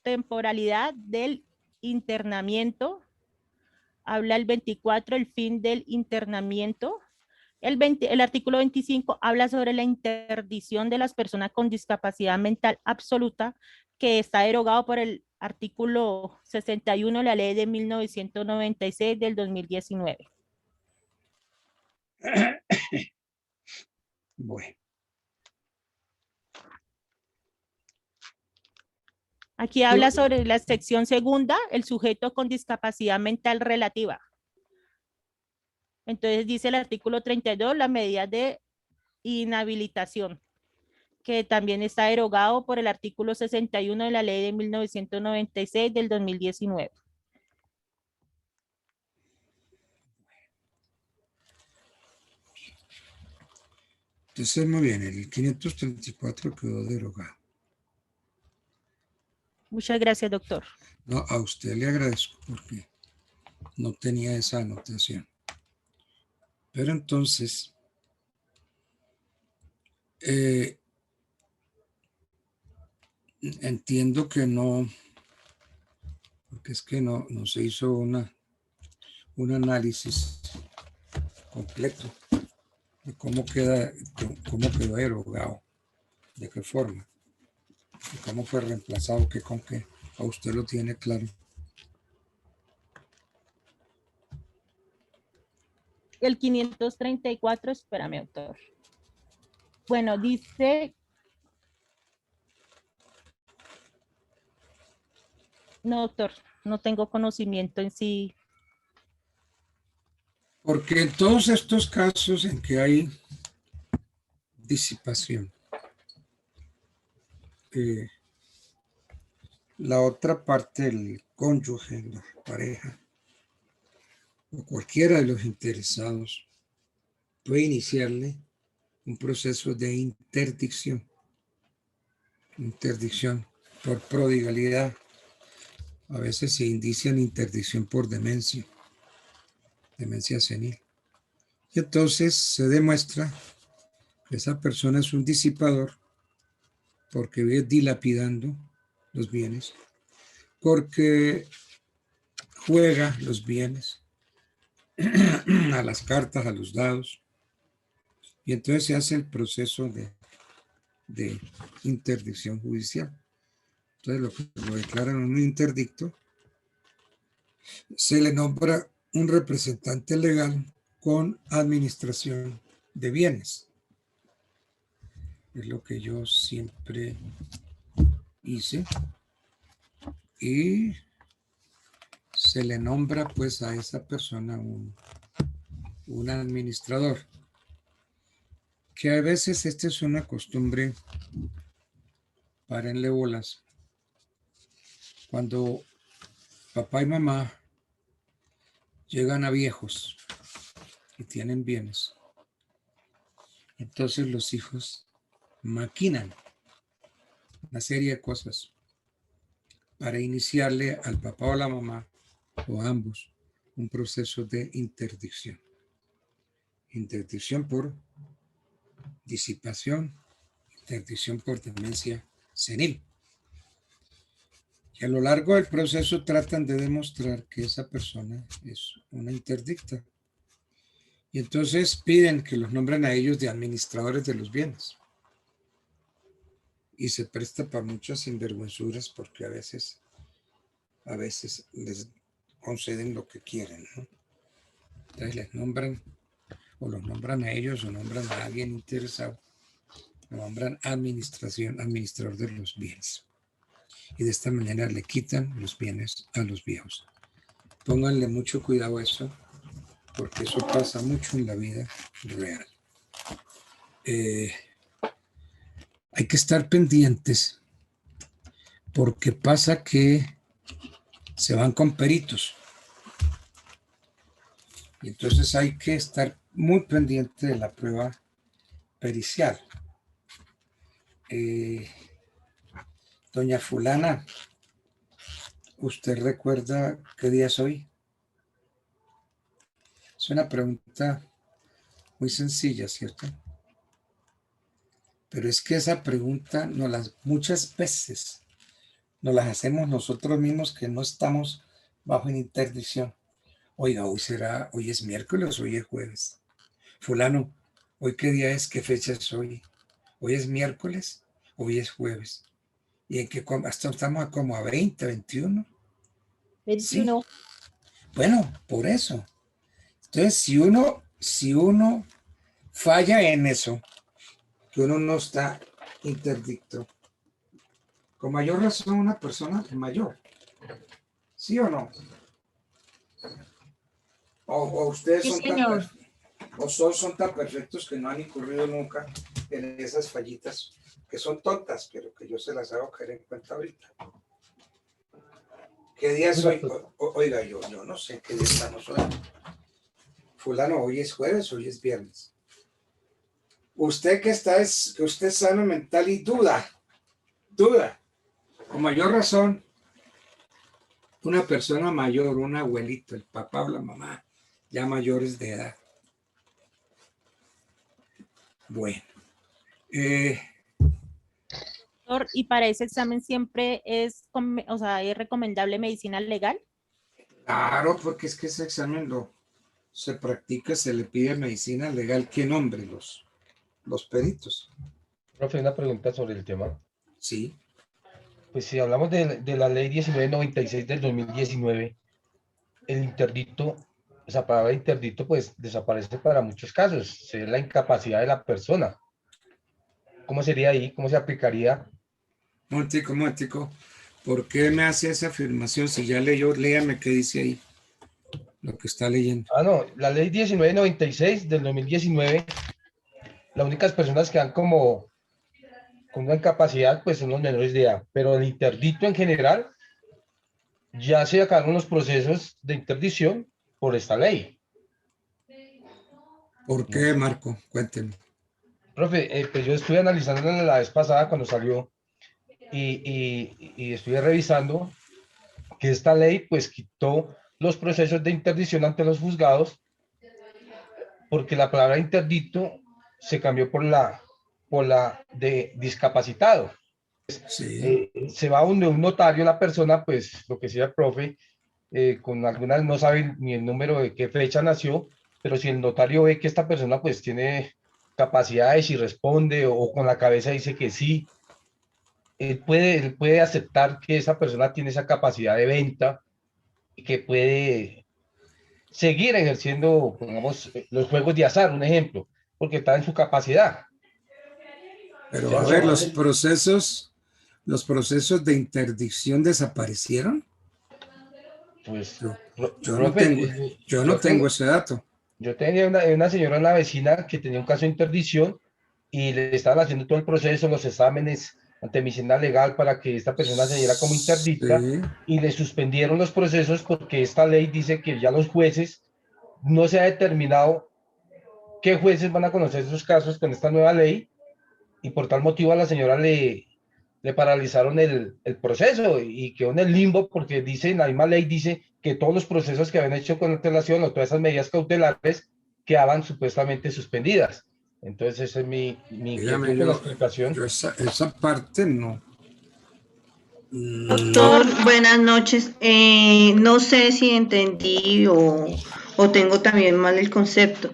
temporalidad del internamiento. Habla el 24, el fin del internamiento. El artículo 25 habla sobre la interdicción de las personas con discapacidad mental absoluta, que está derogado por el artículo 61 de la ley de 1996 del 2019. Bueno. Aquí habla sobre la sección segunda, el sujeto con discapacidad mental relativa. Entonces dice el artículo 32, la medida de inhabilitación, que también está derogado por el artículo 61 de la ley de 1996 del 2019. Entonces, muy bien, el 534 quedó derogado. Muchas gracias, doctor. No, a usted le agradezco porque no tenía esa anotación. Pero entonces, entiendo que no, porque es que no se hizo un análisis completo de cómo quedó derogado, de qué forma, de cómo fue reemplazado, qué con qué. A usted lo tiene claro. El 534, espérame, doctor. Bueno, dice... No, doctor, no tengo conocimiento en sí. Porque en todos estos casos en que hay disipación, la otra parte, el cónyuge, la pareja, o cualquiera de los interesados, puede iniciarle un proceso de interdicción por prodigalidad. A veces se indicia en interdicción por demencia senil. Y entonces se demuestra que esa persona es un disipador porque vive dilapidando los bienes, porque juega los bienes a las cartas, a los dados, y entonces se hace el proceso de interdicción judicial. Entonces lo declaran un interdicto, se le nombra un representante legal con administración de bienes. Es lo que yo siempre hice. Y se le nombra pues a esa persona un administrador. Que a veces esta es una costumbre, párenle bolas. Cuando papá y mamá llegan a viejos y tienen bienes, entonces los hijos maquinan una serie de cosas para iniciarle al papá o a la mamá o a ambos un proceso de interdicción. Interdicción por disipación, interdicción por demencia senil. Y a lo largo del proceso tratan de demostrar que esa persona es una interdicta. Y entonces piden que los nombren a ellos de administradores de los bienes. y se presta para muchas sinvergüenzuras porque a veces les conceden lo que quieren, ¿no? Entonces les nombran, o los nombran a ellos, o nombran a alguien interesado, lo nombran administrador de los bienes. Y de esta manera le quitan los bienes a los viejos. Pónganle mucho cuidado a eso, porque eso pasa mucho en la vida real. Hay que estar pendientes, porque pasa que se van con peritos. Y entonces hay que estar muy pendiente de la prueba pericial. Doña fulana, ¿usted recuerda qué día es hoy? Es una pregunta muy sencilla, ¿cierto? Pero es que esa pregunta muchas veces nos las hacemos nosotros mismos que no estamos bajo interdicción. Oiga, hoy es miércoles, hoy es jueves. Fulano, ¿hoy qué día es? ¿Qué fecha es hoy? ¿Hoy es miércoles? ¿Hoy es jueves? ¿Y en qué estamos como a 20, 21? 21. Sí. Bueno, por eso. Entonces, si uno falla en eso, que uno no está interdicto, con mayor razón una persona mayor. ¿Sí o no? O ustedes Sí, son señor. son tan perfectos que no han incurrido nunca en esas fallitas, que son tontas, pero que yo se las hago caer en cuenta ahorita. ¿Qué día es hoy? Oiga, yo no sé qué día estamos hoy. Fulano, hoy es jueves, hoy es viernes. Usted que usted es sano mental y duda, con mayor razón, una persona mayor, un abuelito, el papá o la mamá, ya mayores de edad. Bueno. Doctor, ¿y para ese examen siempre es recomendable medicina legal? Claro, porque es que ese examen se practica, se le pide medicina legal. ¿Qué nombre? Los peritos. Profe, una pregunta sobre el tema. Sí. Pues si hablamos de la ley 1996 del 2019, el interdicto, esa palabra interdicto, pues desaparece para muchos casos, es la incapacidad de la persona. ¿Cómo sería ahí? ¿Cómo se aplicaría? Momentico. ¿Por qué me hace esa afirmación? Si ya leyó, léame qué dice ahí, lo que está leyendo. No, la ley 1996 del 2019, las únicas personas que dan como con una incapacidad, pues son los menores de edad, pero el interdicto en general, ya se acabaron los procesos de interdicción por esta ley. ¿Por qué, Marco? Cuénteme. Profe, pues yo estuve analizando la vez pasada cuando salió y estuve revisando que esta ley pues quitó los procesos de interdicción ante los juzgados porque la palabra interdicto se cambió por la de discapacitado. Sí. Se va donde un notario la persona, pues lo que decía el profe, con algunas no saben ni el número de qué fecha nació, pero si el notario ve que esta persona pues tiene capacidades y responde o con la cabeza dice que sí, él puede aceptar que esa persona tiene esa capacidad de venta y que puede seguir ejerciendo, digamos, los juegos de azar, un ejemplo, porque está en su capacidad. Pero Ya a se ver, va los procesos de interdicción desaparecieron. pues, Yo no tengo ese dato. Yo tenía una señora, una vecina, que tenía un caso de interdición y le estaban haciendo todo el proceso, los exámenes ante medicina legal para que esta persona se diera como interdicta Sí. y le suspendieron los procesos porque esta ley dice que ya los jueces no se ha determinado qué jueces van a conocer esos casos con esta nueva ley y por tal motivo a la señora le paralizaron el proceso y quedó en el limbo porque dice, la misma ley dice que todos los procesos que habían hecho con antelación o todas esas medidas cautelares quedaban supuestamente suspendidas. Entonces esa es mi Dígame, inquietud con la explicación. yo esa parte no. Doctor, buenas noches. No sé si entendí o tengo también mal el concepto.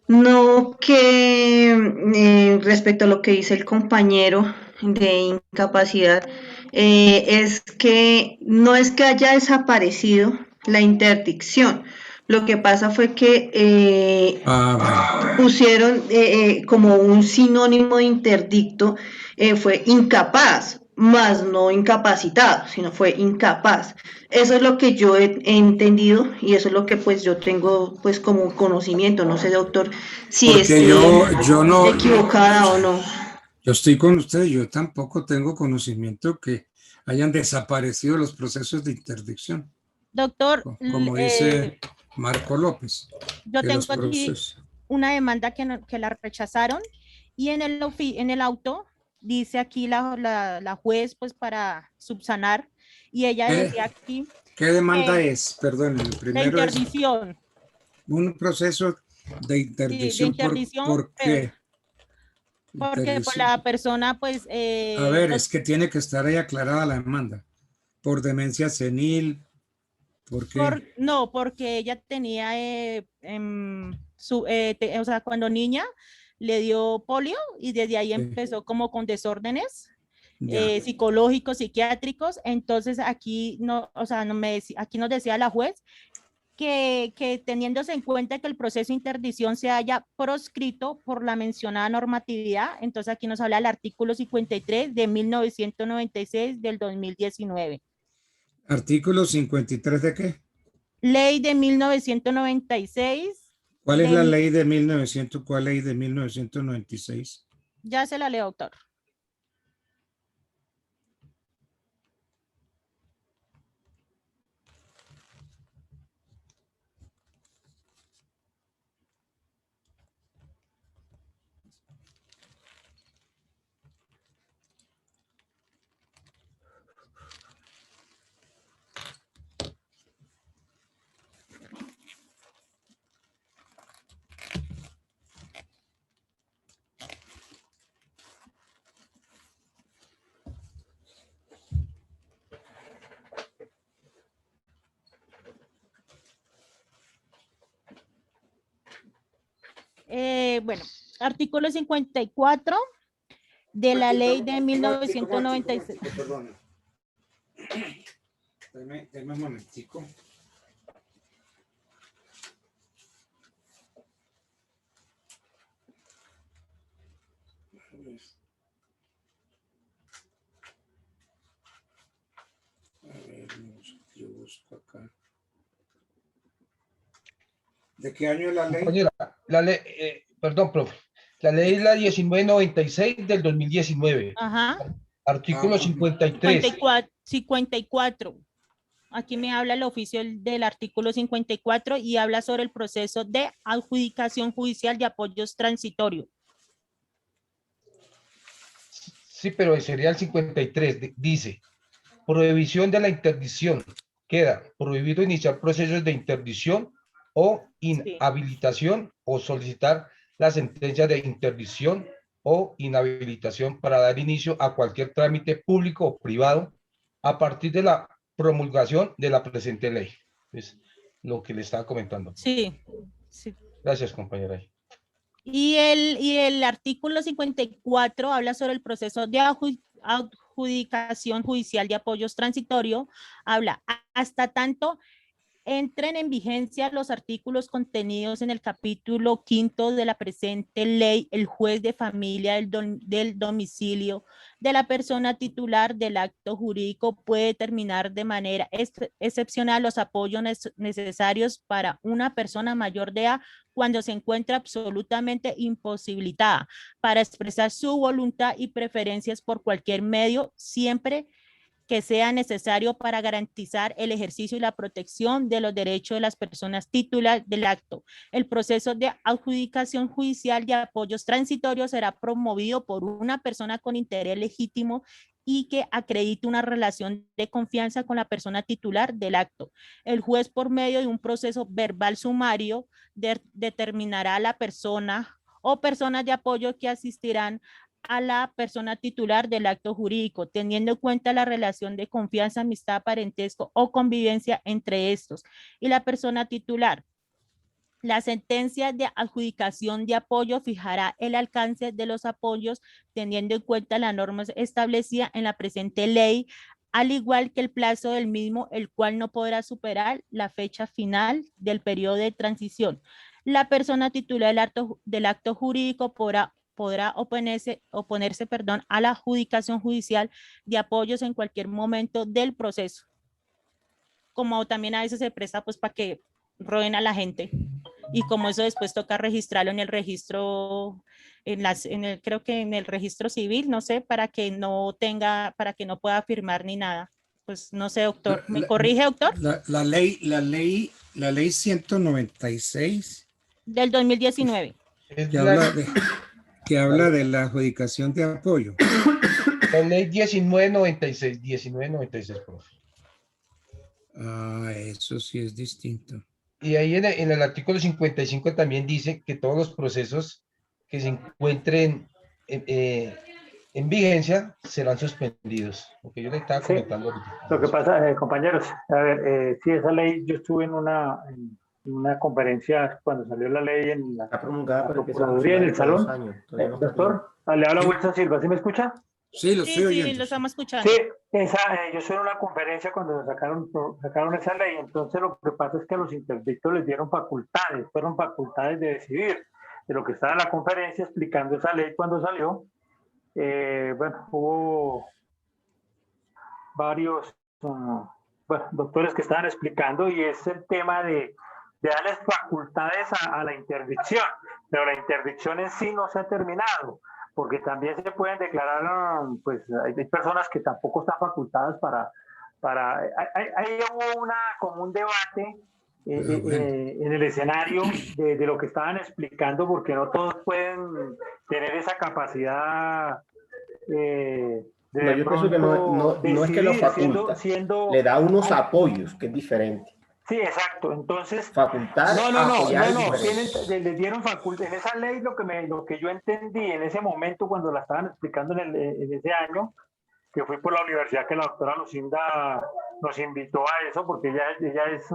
No que respecto a lo que dice el compañero, de incapacidad es que no es que haya desaparecido la interdicción. Lo que pasa fue que pusieron como un sinónimo de interdicto, fue incapaz, más no incapacitado, sino fue incapaz. Eso es lo que yo he entendido y eso es lo que pues yo tengo pues como conocimiento. No sé, doctor, si Porque estoy yo no, equivocada o no. yo estoy con usted, yo tampoco tengo conocimiento que hayan desaparecido los procesos de interdicción, Doctor, como dice Marco López, yo que los tengo aquí procesos. una demanda que la rechazaron y en el auto dice aquí la juez pues para subsanar y ella decía aquí ¿Qué demanda que es? Perdón, el de primero es interdición, un proceso de de interdicción. interdición, ¿Por qué? porque pues, Interdicción. la persona pues A ver, es que tiene que estar ahí aclarada la demanda. Por demencia senil, ¿por qué? no, porque ella tenía o sea, cuando niña le dio polio y desde ahí Sí, empezó como con desórdenes ya. psicológicos, psiquiátricos. Entonces aquí no, o sea, aquí nos decía la juez que teniéndose en cuenta que el proceso de interdición se haya proscrito por la mencionada normatividad, entonces aquí nos habla el artículo 53 de 1996 del 2019. Artículo 53 ¿de qué? Ley de 1996, ¿Cuál es la ley de 1900? ¿Cuál ley de 1996? ya se la leo, doctor. Bueno, artículo 54 de la ley de 1996. Perdón. Deme un momentico. A ver, yo busco acá. ¿De qué año es la ley? Compañera, la ley, perdón, profe. La ley es la 1996 del 2019. Ajá. Artículo 53. 54. Aquí me habla el oficio del artículo 54 y habla sobre el proceso de adjudicación judicial de apoyos transitorios. Sí, pero sería el 53. Dice, prohibición de la interdicción. Queda prohibido iniciar procesos de interdicción o inhabilitación o solicitar la sentencia de interdicción o inhabilitación para dar inicio a cualquier trámite público o privado a partir de la promulgación de la presente ley. Es lo que le estaba comentando. Sí. Gracias, compañera. Y el artículo 54 habla sobre el proceso de adjudicación judicial de apoyos transitorios. Habla hasta tanto entren en vigencia los artículos contenidos en el capítulo 5 de la presente ley, el juez de familia del domicilio de la persona titular del acto jurídico puede determinar de manera excepcional los apoyos necesarios para una persona mayor de edad cuando se encuentra absolutamente imposibilitada para expresar su voluntad y preferencias por cualquier medio, siempre que sea necesario para garantizar el ejercicio y la protección de los derechos de las personas titulares del acto. El proceso de adjudicación judicial de apoyos transitorios será promovido por una persona con interés legítimo y que acredite una relación de confianza con la persona titular del acto. El juez, por medio de un proceso verbal sumario, determinará a la persona o personas de apoyo que asistirán a la persona titular del acto jurídico, teniendo en cuenta la relación de confianza, amistad, parentesco o convivencia entre estos y la persona titular. La sentencia de adjudicación de apoyo fijará el alcance de los apoyos teniendo en cuenta las normas establecidas en la presente ley, al igual que el plazo del mismo, el cual no podrá superar la fecha final del periodo de transición. La persona titular del acto jurídico podrá oponerse a la adjudicación judicial de apoyos en cualquier momento del proceso. Como también a veces se presta pues para que roben a la gente. Y como eso después toca registrarlo en el registro, creo que en el registro civil, no sé, para que no pueda firmar ni nada. Pues no sé, doctor. ¿Me corrige, doctor? La ley 196 Del 2019. Es que la, habla de la adjudicación de apoyo. la ley 1996, profe. Ah, eso sí es distinto. Y ahí en el artículo 55 también dice que todos los procesos que se encuentren en vigencia serán suspendidos. Porque yo le estaba Sí. comentando ahorita. Lo que pasa, compañeros, a ver, sí, esa ley, yo estuve en una conferencia cuando salió la ley en la Está promulgada, pero empieza a Procuraduría, en el funcionar salón. en 2 años. Todavía no está Doctor, le habla Wilson Silva, ¿sí me escucha? Sí, lo Sí, estoy sí, oyendo. lo estamos escuchando. Sí, yo estuve en una conferencia cuando sacaron esa ley, entonces lo que pasa es que a los interdictos les dieron facultades, fueron facultades de decidir. De lo que estaba en la conferencia explicando esa ley cuando salió, bueno, hubo varios doctores que estaban explicando y es el tema de darles facultades a la interdicción, pero la interdicción en sí no se ha terminado, porque también se pueden declarar, pues hay personas que tampoco están facultadas hay como un debate en el escenario de lo que estaban explicando, porque no todos pueden tener esa capacidad No, yo pienso que no es que lo faculta, le da unos apoyos, que es diferente. Sí, exacto. Entonces, facultad. No. Les dieron facultad. En esa ley lo que yo entendí en ese momento cuando la estaban explicando en ese año, que fui por la universidad, que la doctora Lucinda nos invitó a eso, porque ella es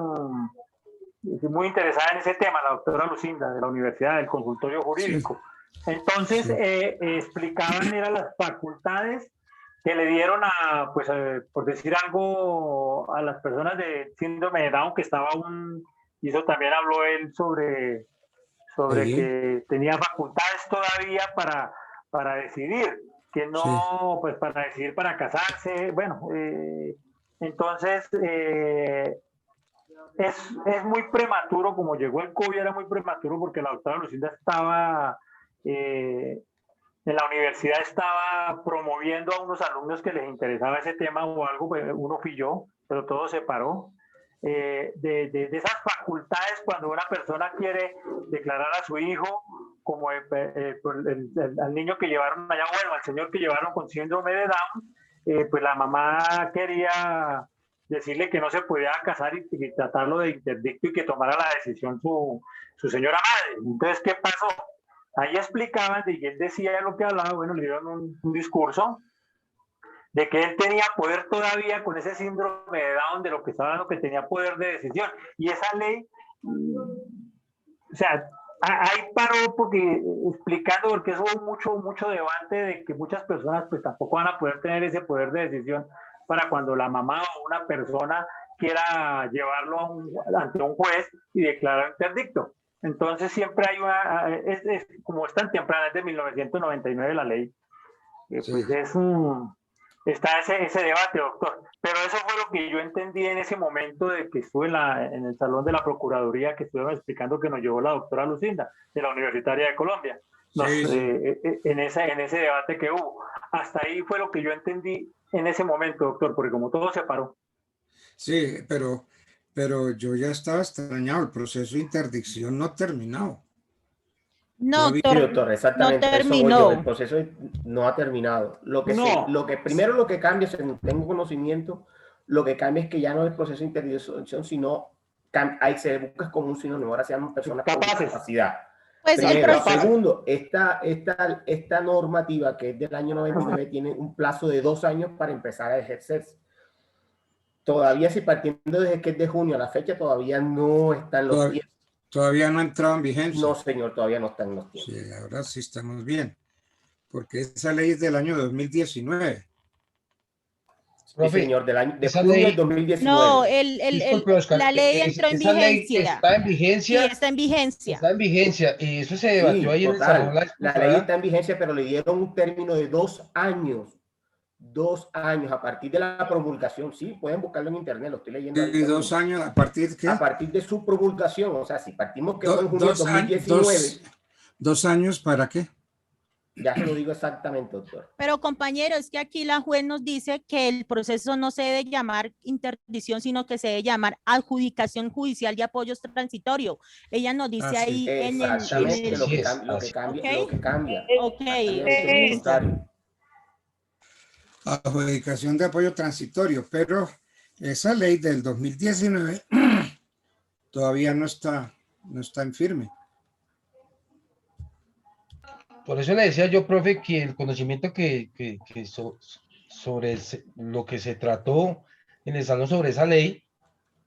muy interesada en ese tema, la doctora Lucinda, de la universidad, del consultorio jurídico. Sí. Entonces, explicaban eran las facultades que le dieron por decir algo, a las personas de síndrome de Down, que estaba y eso también habló él sobre sí, que tenía facultades todavía para decidir, que no, sí, pues para decidir para casarse, bueno, entonces es muy prematuro, como llegó el COVID era muy prematuro porque la doctora Lucinda estaba en la universidad, estaba promoviendo a unos alumnos que les interesaba ese tema o algo, pues uno fui yo, pero todo se paró. De esas facultades cuando una persona quiere declarar a su hijo, como al niño que llevaron allá, bueno, al señor que llevaron con síndrome de Down, pues la mamá quería decirle que no se podía casar y tratarlo de interdicto y que tomara la decisión su señora madre. Entonces, ¿qué pasó? Ahí explicaban, y él decía lo que hablaba, bueno, le dieron un discurso de que él tenía poder todavía con ese síndrome de Down, de lo que estaba hablando, que tenía poder de decisión. Y esa ley, o sea, ahí paró explicando, porque eso hubo mucho debate de que muchas personas pues tampoco van a poder tener ese poder de decisión para cuando la mamá o una persona quiera llevarlo ante un juez y declarar interdicto. Entonces siempre hay como es tan temprana, es de 1999 la ley, sí, pues está ese debate, doctor. Pero eso fue lo que yo entendí en ese momento de que estuve en el salón de la Procuraduría, que estuvieron explicando, que nos llevó la doctora Lucinda, de la Universitaria de Colombia, en ese debate que hubo. Hasta ahí fue lo que yo entendí en ese momento, doctor, porque como todo se paró. Sí, pero yo ya estaba extrañado, el proceso de interdicción no ha terminado. No, sí, doctor, exactamente. no terminó. El proceso no ha terminado. Lo que cambia, según tengo conocimiento, lo que cambia es que ya no es el proceso de interdicción, sino se busca como un sinónimo. Ahora se llaman personas con discapacidad. Pues primero, segundo, esta normativa que es del año 99 tiene un plazo de 2 años para empezar a ejercerse. Todavía, si partiendo desde que es de junio a la fecha, todavía no están los tiempos. Todavía no ha entrado en vigencia. No, señor, todavía no está en los tiempos. Sí, ahora sí estamos bien. Porque esa ley es del año 2019. Sí, Profe, señor, de esa junio del ley, 2019. No, disculpe, Oscar, la ley entró en esa ley vigencia. está en Sí, vigencia, está en vigencia. está en vigencia, y eso se debatió Sí, ahí en el salón total. la vez La ley pasada. está en vigencia, pero le dieron un término de 2 años. 2 años a partir de la promulgación. Sí, pueden buscarlo en internet, lo estoy leyendo ¿Y ahorita 2 mismo. años a partir de qué? A partir de su promulgación, o sea, si partimos que fue en junio del 2 años, 2019, 2 años ¿para qué? ya se lo digo exactamente, doctor. Pero compañero, es que aquí la juez nos dice que el proceso no se debe llamar interdicción, sino que se debe llamar adjudicación judicial de apoyos transitorios. Ella nos dice Ah, sí. ahí en el... Exactamente, lo Así que es, cambia, lo que así. cambia, lo que cambia. Ok, Aquí dice lo listo. contrario. Adjudicación de apoyo transitorio, pero esa ley del 2019 todavía no está en firme. Por eso le decía yo, profe, que el conocimiento sobre lo que se trató en el salón sobre esa ley,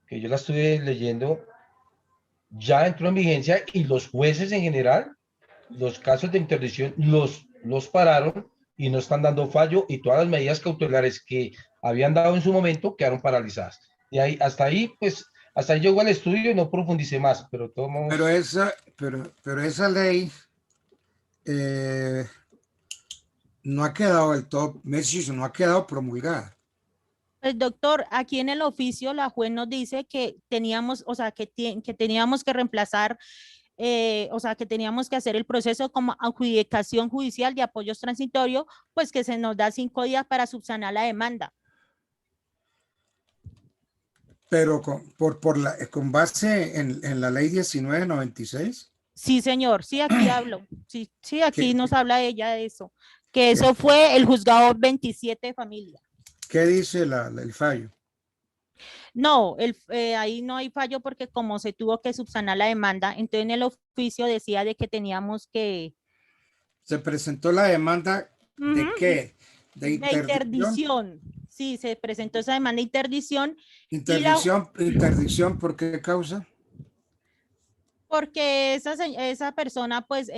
que yo la estuve leyendo, ya entró en vigencia y los jueces en general, los casos de interdicción los pararon y no están dando fallo y todas las medidas cautelares que habían dado en su momento quedaron paralizadas. Y ahí, pues, hasta ahí llegó el estudio y no profundicé más, pero todos... Pero esa ley no ha quedado del todo, no ha quedado promulgada. Pues doctor, aquí en el oficio la juez nos dice que teníamos, o sea, que teníamos que reemplazar, o sea, que teníamos que hacer el proceso como adjudicación judicial de apoyos transitorios, pues que se nos da 5 días para subsanar la demanda. Pero con base en la ley 1996. Sí, señor, sí, aquí hablo, sí, aquí ¿Qué? nos habla ella de eso, que eso fue el juzgado 27 de familia. ¿Qué dice el fallo? No, ahí no hay fallo porque como se tuvo que subsanar la demanda, entonces en el oficio decía de que teníamos que... Se presentó la demanda ¿de qué? De interdición. Sí, se presentó esa demanda de interdición. Interdicción, ¿por qué causa? Porque esa persona, pues...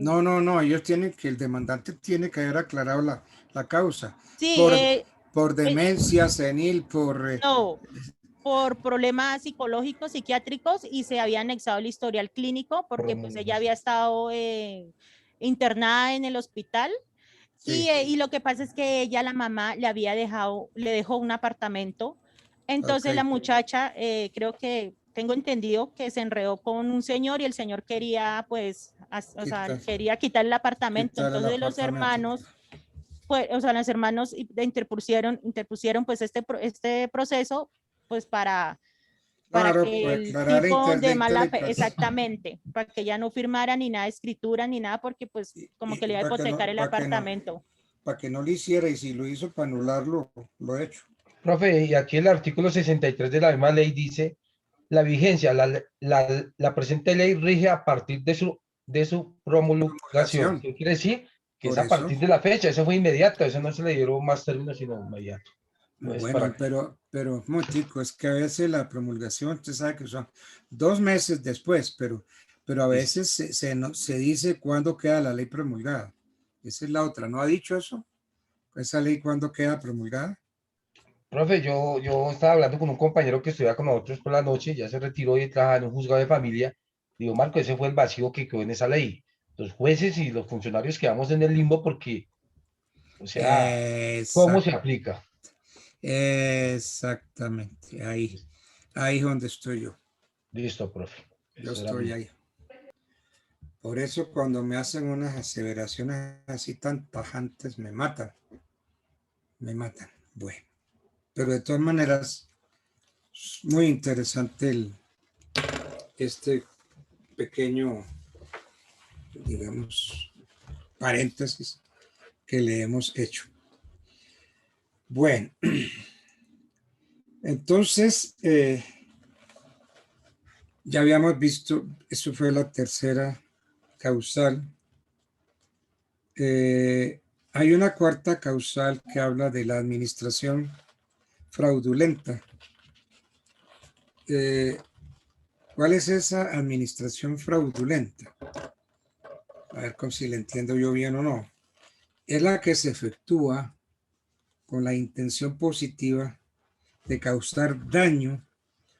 No, ellos tienen que, el demandante tiene que haber aclarado la causa. Sí, por demencia senil, no, por problemas psicológicos, psiquiátricos, y se había anexado el historial clínico porque pues ella había estado internada en el hospital. Sí. Y lo que pasa es que ella, la mamá, le dejó un apartamento. Entonces la muchacha, creo que tengo entendido que se enredó con un señor y el señor quería, pues, quería quitar el apartamento. Entonces los hermanos, pues, los hermanos interpusieron pues este proceso, pues para que el tipo de mala fe, exactamente, para que ya no firmara ni nada de escritura ni nada, porque pues como que le iba a hipotecar el apartamento. Para que no lo hiciera, y si lo hizo para anularlo, lo he hecho. Profe, y aquí el artículo 63 de la misma ley dice, la vigencia, la presente ley rige a partir de su promulgación. ¿Qué quiere decir? Que es a partir de la fecha, eso fue inmediato, eso no se le dieron más términos, sino inmediato. Bueno, pero motico, es que a veces la promulgación, usted sabe que son 2 meses después, pero a veces se dice cuándo queda la ley promulgada. Esa es la otra. ¿No ha dicho eso? ¿Esa ley cuándo queda promulgada? Profe, yo estaba hablando con un compañero que estudia con nosotros por la noche, ya se retiró y trabaja en un juzgado de familia. Digo, Marco, ese fue el vacío que quedó en esa ley. Los jueces y los funcionarios quedamos en el limbo porque, o sea, ¿cómo se aplica? Exactamente, ahí es donde estoy yo. Listo, profe. Yo estoy ahí. Por eso cuando me hacen unas aseveraciones así tan tajantes, me matan. Bueno, pero de todas maneras, es muy interesante este pequeño, digamos, paréntesis que le hemos hecho. Bueno, entonces, ya habíamos visto, eso fue la tercera causal. Hay una cuarta causal que habla de la administración fraudulenta. ¿Cuál es esa administración fraudulenta? A ver si la entiendo yo bien o no. Es la que se efectúa con la intención positiva de causar daño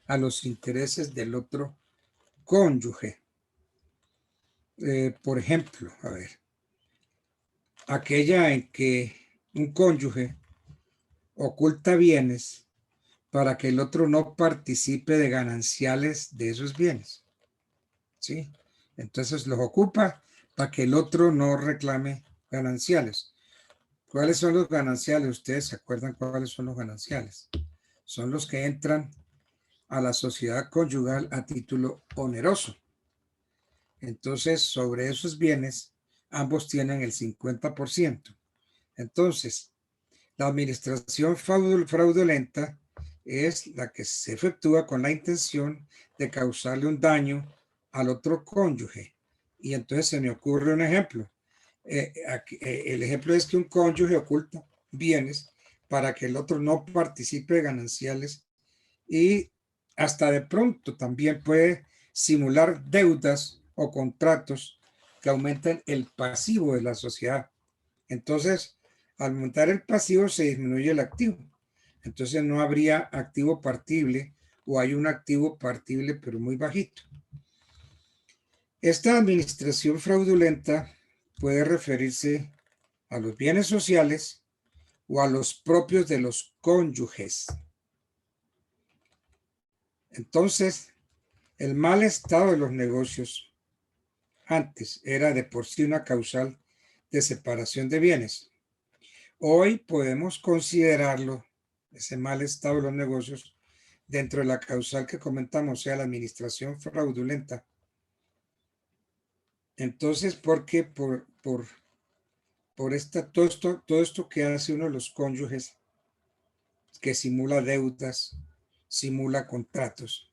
a los intereses del otro cónyuge. Por ejemplo, a ver, aquella en que un cónyuge oculta bienes para que el otro no participe de gananciales de esos bienes. ¿Sí? Entonces los ocupa para que el otro no reclame gananciales. ¿Cuáles son los gananciales? ¿Ustedes se acuerdan cuáles son los gananciales? Son los que entran a la sociedad conyugal a título oneroso. Entonces, sobre esos bienes, ambos tienen el 50%. Entonces, la administración fraudulenta es la que se efectúa con la intención de causarle un daño al otro cónyuge. Y entonces se me ocurre un ejemplo. El ejemplo es que un cónyuge oculta bienes para que el otro no participe de gananciales y hasta de pronto también puede simular deudas o contratos que aumenten el pasivo de la sociedad. Entonces, al aumentar el pasivo se disminuye el activo. Entonces no habría activo partible o hay un activo partible pero muy bajito. Esta administración fraudulenta puede referirse a los bienes sociales o a los propios de los cónyuges. Entonces, el mal estado de los negocios antes era de por sí una causal de separación de bienes. Hoy podemos considerarlo, ese mal estado de los negocios, dentro de la causal que comentamos, o sea, la administración fraudulenta. Entonces, ¿por qué? Por todo esto que hace uno de los cónyuges, que simula deudas, simula contratos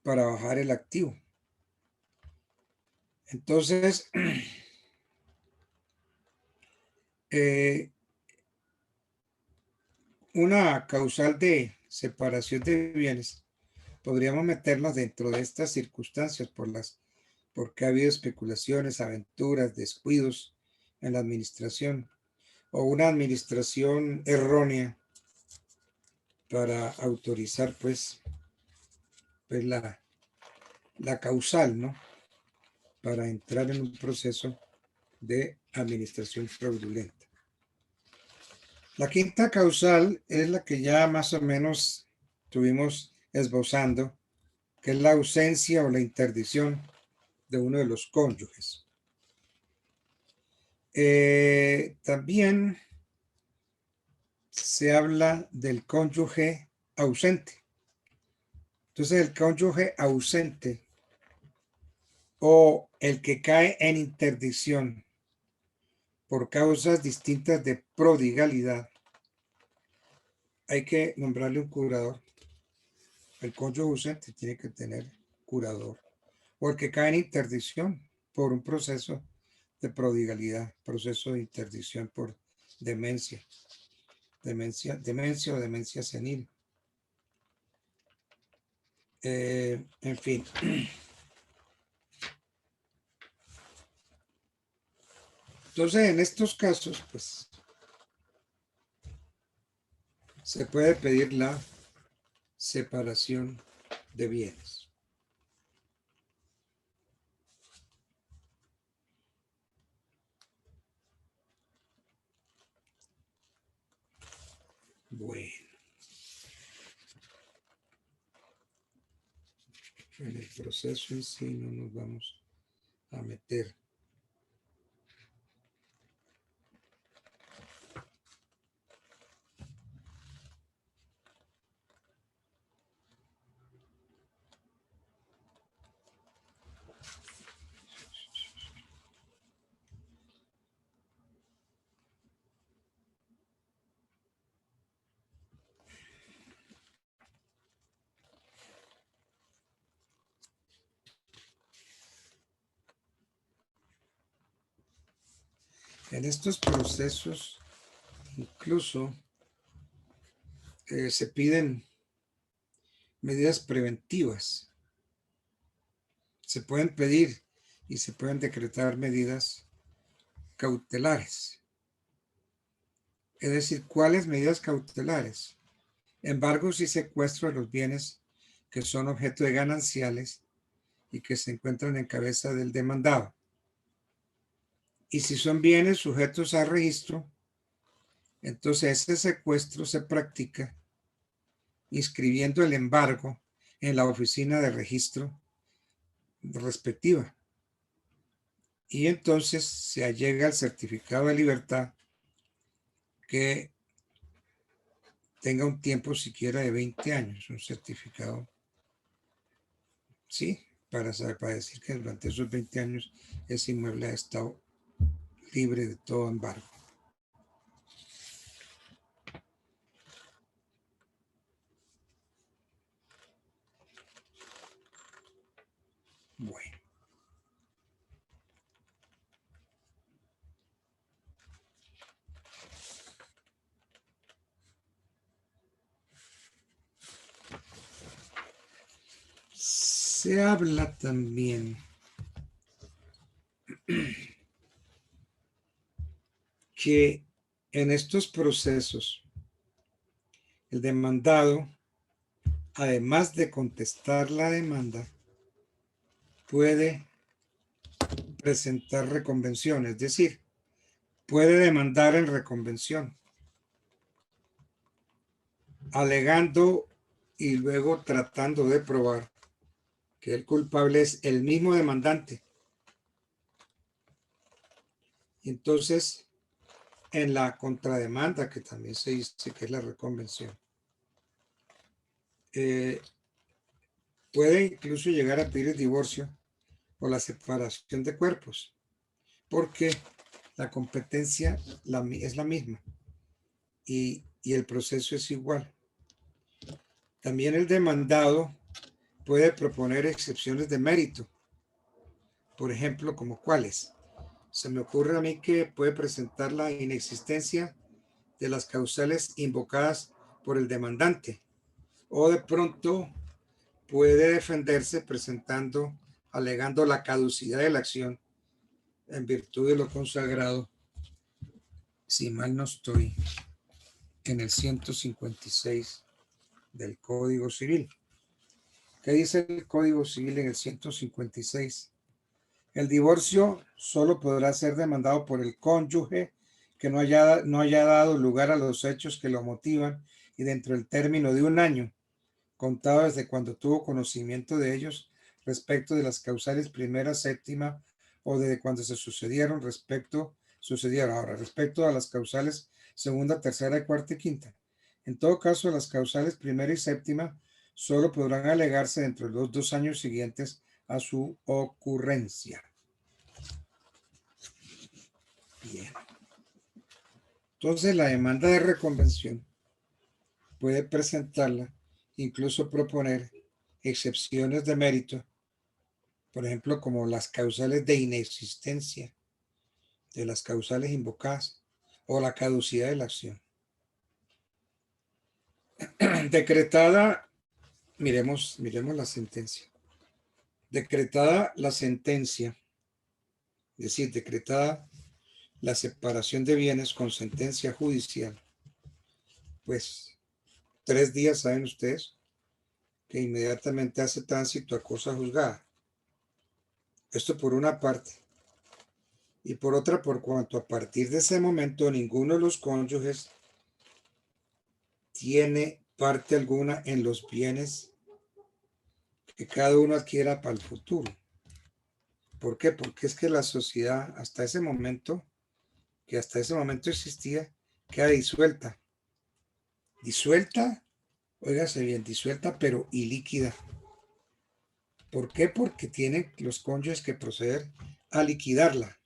para bajar el activo. Entonces, una causal de separación de bienes, podríamos meternos dentro de estas circunstancias porque ha habido especulaciones, aventuras, descuidos en la administración o una administración errónea para autorizar pues la causal, ¿no? Para entrar en un proceso de administración fraudulenta. La quinta causal es la que ya más o menos estuvimos esbozando, que es la ausencia o la interdicción de uno de los cónyuges. También se habla del cónyuge ausente. Entonces, el cónyuge ausente o el que cae en interdicción por causas distintas de prodigalidad, hay que nombrarle un curador. El cónyuge ausente tiene que tener curador. O el que cae en interdicción por un proceso de prodigalidad, proceso de interdicción por demencia o demencia senil. En fin. Entonces, en estos casos, pues, se puede pedir la separación de bienes. Bueno. En el proceso en sí no nos vamos a meter. En estos procesos, incluso se piden medidas preventivas se pueden pedir y se pueden decretar medidas cautelares. Es decir, ¿cuáles medidas cautelares? Embargos y secuestro de los bienes que son objeto de gananciales y que se encuentran en cabeza del demandado. Y si son bienes sujetos a registro, entonces ese secuestro se practica inscribiendo el embargo en la oficina de registro respectiva. Y entonces se allega el certificado de libertad que tenga un tiempo siquiera de 20 años, un certificado, ¿sí? Para decir que durante esos 20 años ese inmueble ha estado libre de todo embargo. Bueno. Se habla también que en estos procesos el demandado, además de contestar la demanda, puede presentar reconvención, es decir, puede demandar en reconvención, alegando y luego tratando de probar que el culpable es el mismo demandante. Entonces, en la contrademanda, que también se dice que es la reconvención, puede incluso llegar a pedir el divorcio o la separación de cuerpos, porque la competencia es la misma y el proceso es igual. También el demandado puede proponer excepciones de mérito, por ejemplo, como cuáles. Se me ocurre a mí que puede presentar la inexistencia de las causales invocadas por el demandante, o de pronto puede defenderse alegando la caducidad de la acción en virtud de lo consagrado, si mal no estoy, en el 156 del Código Civil. ¿Qué dice el Código Civil en el 156? El divorcio solo podrá ser demandado por el cónyuge que no haya dado lugar a los hechos que lo motivan y dentro del término de 1 año, contado desde cuando tuvo conocimiento de ellos respecto de las causales primera, séptima o desde cuando se sucedieron respecto a las causales segunda, tercera, cuarta y quinta. En todo caso, las causales primera y séptima solo podrán alegarse dentro de los 2 años siguientes a su ocurrencia. Bien. Entonces, la demanda de reconvención puede presentarla, incluso proponer excepciones de mérito, por ejemplo, como las causales de inexistencia de las causales invocadas o la caducidad de la acción. Decretada, miremos la sentencia. Decretada la sentencia, es decir, decretada la separación de bienes con sentencia judicial, pues 3 días, saben ustedes, que inmediatamente hace tránsito a cosa juzgada. Esto por una parte. Y por otra, por cuanto a partir de ese momento ninguno de los cónyuges tiene parte alguna en los bienes que cada uno adquiera para el futuro. ¿Por qué? Porque es que la sociedad hasta ese momento existía, queda disuelta. Disuelta, óigase bien, disuelta pero ilíquida. ¿Por qué? Porque tienen los cónyuges que proceder a liquidarla.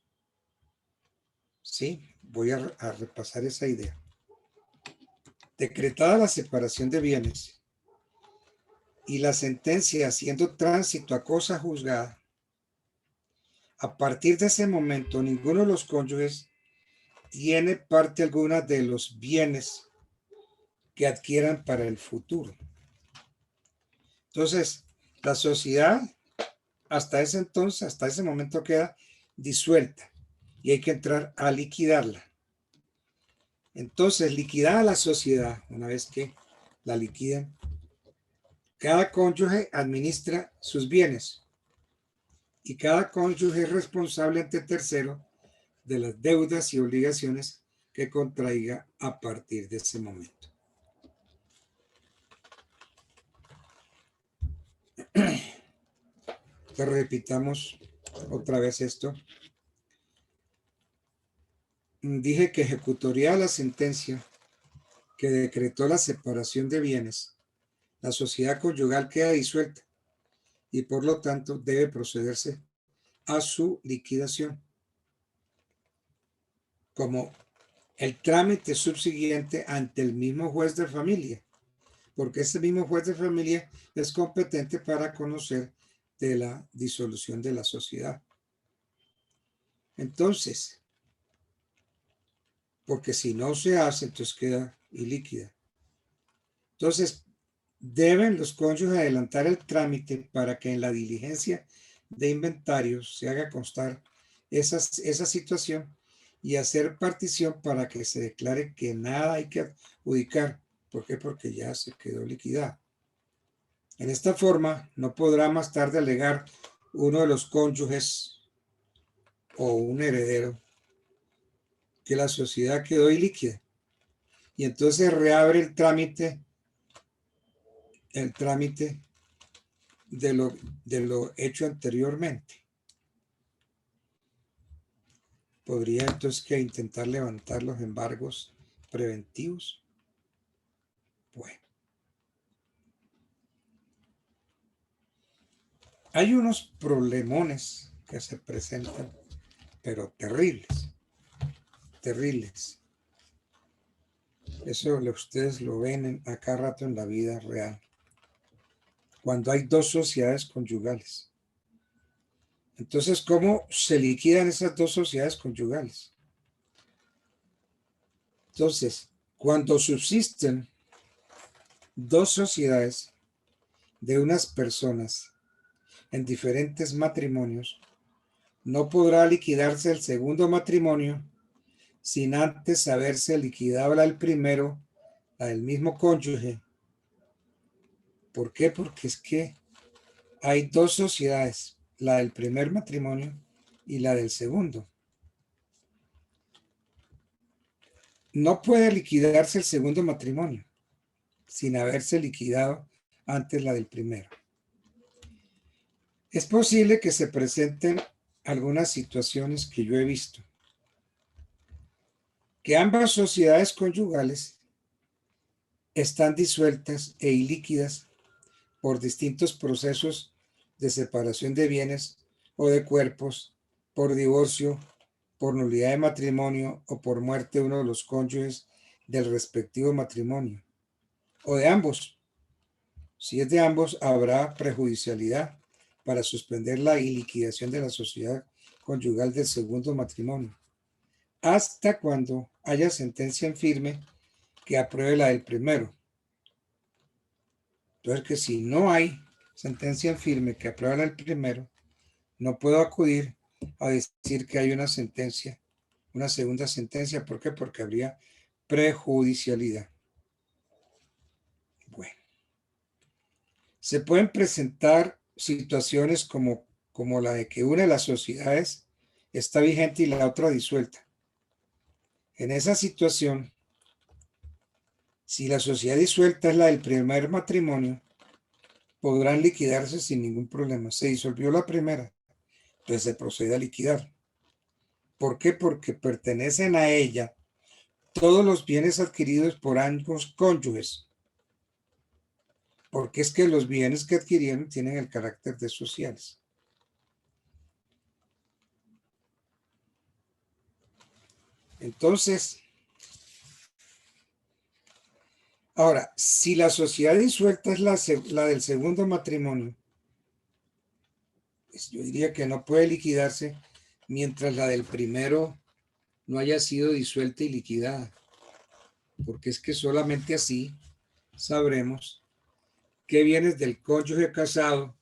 Sí, voy a repasar esa idea. Decretada la separación de bienes y la sentencia haciendo tránsito a cosa juzgada, a partir de ese momento ninguno de los cónyuges tiene parte alguna de los bienes que adquieran para el futuro. Entonces, la sociedad hasta ese entonces, hasta ese momento queda disuelta y hay que entrar a liquidarla. Entonces, liquidada la sociedad, una vez que la liquidan, cada cónyuge administra sus bienes y cada cónyuge es responsable ante tercero de las deudas y obligaciones que contraiga a partir de ese momento. Entonces, repitamos otra vez esto. Dije que ejecutaría la sentencia que decretó la separación de bienes. La sociedad conyugal queda disuelta y por lo tanto debe procederse a su liquidación como el trámite subsiguiente ante el mismo juez de familia, porque ese mismo juez de familia es competente para conocer de la disolución de la sociedad. Entonces, porque si no se hace, entonces queda ilíquida. Entonces, deben los cónyuges adelantar el trámite para que en la diligencia de inventarios se haga constar esa situación y hacer partición para que se declare que nada hay que adjudicar. ¿Por qué? Porque ya se quedó liquidada. En esta forma, no podrá más tarde alegar uno de los cónyuges o un heredero que la sociedad quedó ilíquida. Y entonces reabre el trámite de lo hecho anteriormente. Podría entonces que intentar levantar los embargos preventivos. Bueno. Hay unos problemones que se presentan, pero terribles, terribles. Eso ustedes lo ven acá rato en la vida real. Cuando hay dos sociedades conyugales. Entonces, ¿cómo se liquidan esas dos sociedades conyugales? Entonces, cuando subsisten dos sociedades de unas personas en diferentes matrimonios, no podrá liquidarse el segundo matrimonio sin antes haberse liquidado la del primero, la del mismo cónyuge. ¿Por qué? Porque es que hay dos sociedades, la del primer matrimonio y la del segundo. No puede liquidarse el segundo matrimonio sin haberse liquidado antes la del primero. Es posible que se presenten algunas situaciones que yo he visto. Que ambas sociedades conyugales están disueltas e ilíquidas por distintos procesos de separación de bienes o de cuerpos, por divorcio, por nulidad de matrimonio o por muerte de uno de los cónyuges del respectivo matrimonio, o de ambos. Si es de ambos, habrá prejudicialidad para suspender la iliquidación de la sociedad conyugal del segundo matrimonio, hasta cuando haya sentencia en firme que apruebe la del primero. Entonces, que si no hay sentencia en firme que apruebe la del primero, no puedo acudir a decir que hay una sentencia, una segunda sentencia. ¿Por qué? Porque habría prejudicialidad. Bueno. Se pueden presentar situaciones como la de que una de las sociedades está vigente y la otra disuelta. En esa situación, si la sociedad disuelta es la del primer matrimonio, podrán liquidarse sin ningún problema. Se disolvió la primera, entonces se procede a liquidar. ¿Por qué? Porque pertenecen a ella todos los bienes adquiridos por ambos cónyuges. Porque es que los bienes que adquirieron tienen el carácter de sociales. Entonces, ahora, si la sociedad disuelta es la del segundo matrimonio, pues yo diría que no puede liquidarse mientras la del primero no haya sido disuelta y liquidada. Porque es que solamente así sabremos qué bienes del cónyuge casado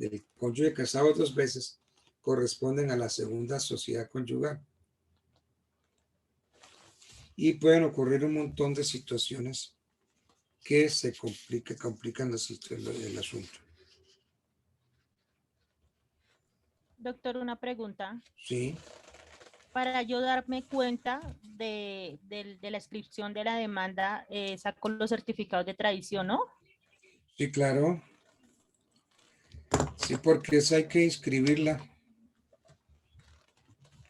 del cónyuge casado 2 veces corresponden a la segunda sociedad conyugal. Y pueden ocurrir un montón de situaciones que se complican el asunto. Doctor, una pregunta. Sí, Para yo darme cuenta de la inscripción de la demanda, saco los certificados de tradición, ¿no? sí, claro. Sí, porque esa hay que inscribirla.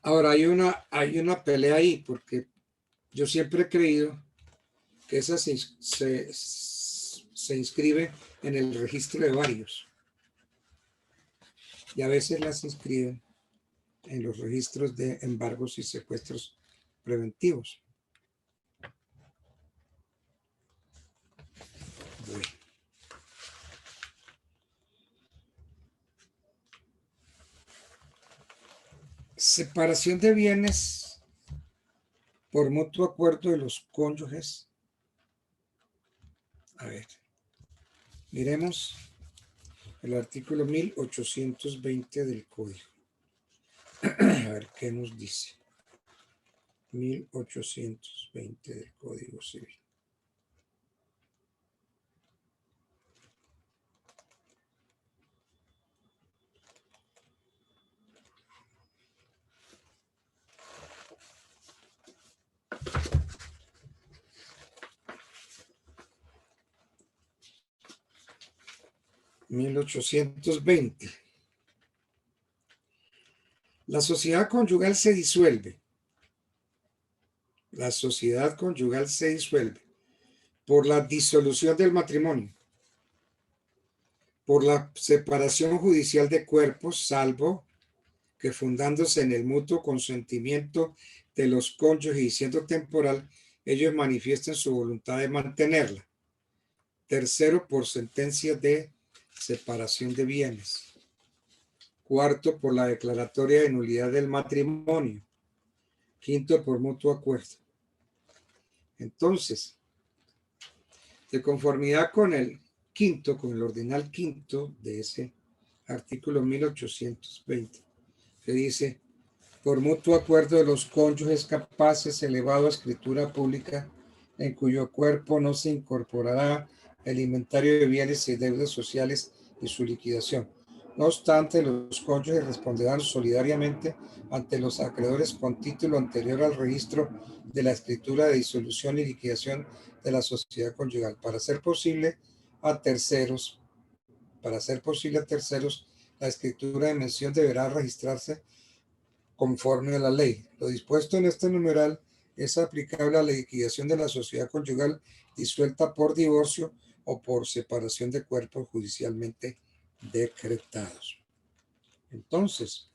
Ahora, hay una pelea ahí, porque yo siempre he creído que esa se inscribe en el registro de varios. Y a veces las inscriben en los registros de embargos y secuestros preventivos. Bueno. Separación de bienes por mutuo acuerdo de los cónyuges. A ver, miremos el artículo 1820 del Código. A ver qué nos dice. 1820 del Código Civil. La sociedad conyugal se disuelve. La sociedad conyugal se disuelve por la disolución del matrimonio, por la separación judicial de cuerpos, salvo que fundándose en el mutuo consentimiento de los cónyuges y siendo temporal, ellos manifiesten su voluntad de mantenerla. Tercero, por sentencia de separación de bienes. Cuarto, por la declaratoria de nulidad del matrimonio. Quinto, por mutuo acuerdo. Entonces, de conformidad con el quinto, con el ordinal quinto de ese artículo 1820, que dice, por mutuo acuerdo de los cónyuges capaces, elevado a escritura pública, en cuyo cuerpo no se incorporará el inventario de bienes y deudas sociales y su liquidación. No obstante, los cónyuges responderán solidariamente ante los acreedores con título anterior al registro de la escritura de disolución y liquidación de la sociedad conyugal. Para ser posible a terceros, la escritura de mención deberá registrarse conforme a la ley. Lo dispuesto en este numeral es aplicable a la liquidación de la sociedad conyugal disuelta por divorcio o por separación de cuerpos judicialmente decretados. Entonces,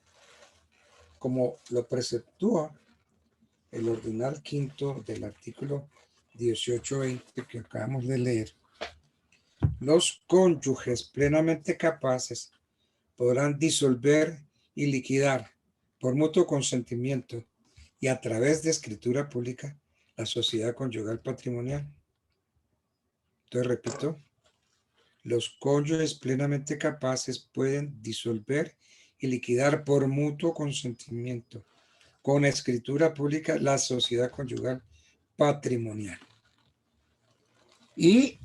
como lo preceptúa el ordinal quinto del artículo 1820 que acabamos de leer, los cónyuges plenamente capaces podrán disolver y liquidar por mutuo consentimiento y a través de escritura pública la sociedad conyugal patrimonial. Entonces, repito, los cónyuges plenamente capaces pueden disolver y liquidar por mutuo consentimiento con escritura pública la sociedad conyugal patrimonial. Y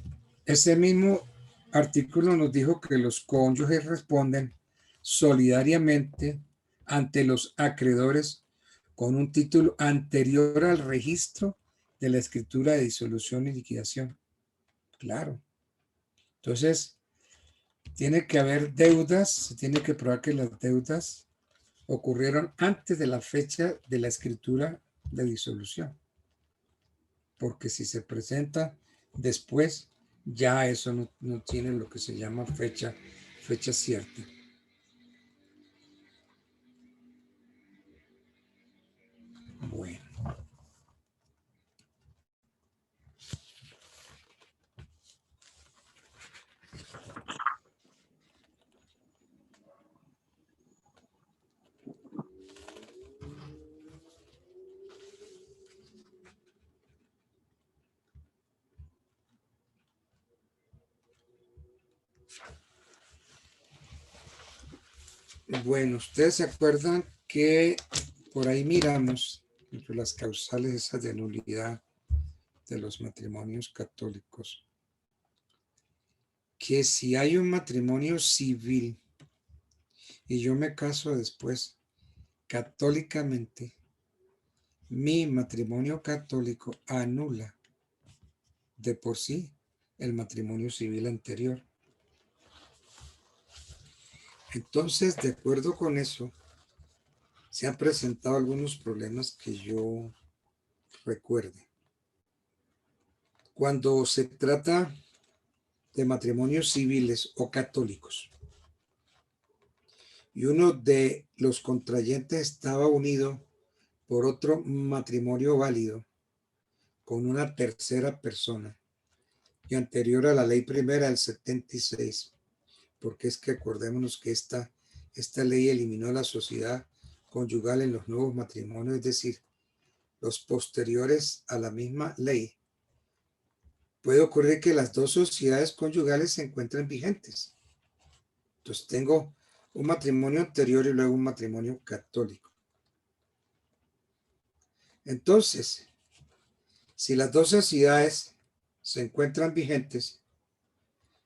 ese mismo artículo nos dijo que los cónyuges responden solidariamente ante los acreedores con un título anterior al registro de la escritura de disolución y liquidación. Claro. Entonces, tiene que haber deudas, se tiene que probar que las deudas ocurrieron antes de la fecha de la escritura de disolución. Porque si se presenta después, ya eso no tiene lo que se llama fecha cierta. Bueno. Bueno, ustedes se acuerdan que por ahí miramos entre las causales esas de nulidad de los matrimonios católicos, que si hay un matrimonio civil y yo me caso después católicamente, mi matrimonio católico anula de por sí el matrimonio civil anterior. Entonces, de acuerdo con eso, se han presentado algunos problemas que yo recuerde. Cuando se trata de matrimonios civiles o católicos y uno de los contrayentes estaba unido por otro matrimonio válido con una tercera persona y anterior a la ley primera del 76, porque es que acordémonos que esta ley eliminó la sociedad conyugal en los nuevos matrimonios, es decir, los posteriores a la misma ley. Puede ocurrir que las dos sociedades conyugales se encuentren vigentes. Entonces tengo un matrimonio anterior y luego un matrimonio católico. Entonces, si las dos sociedades se encuentran vigentes,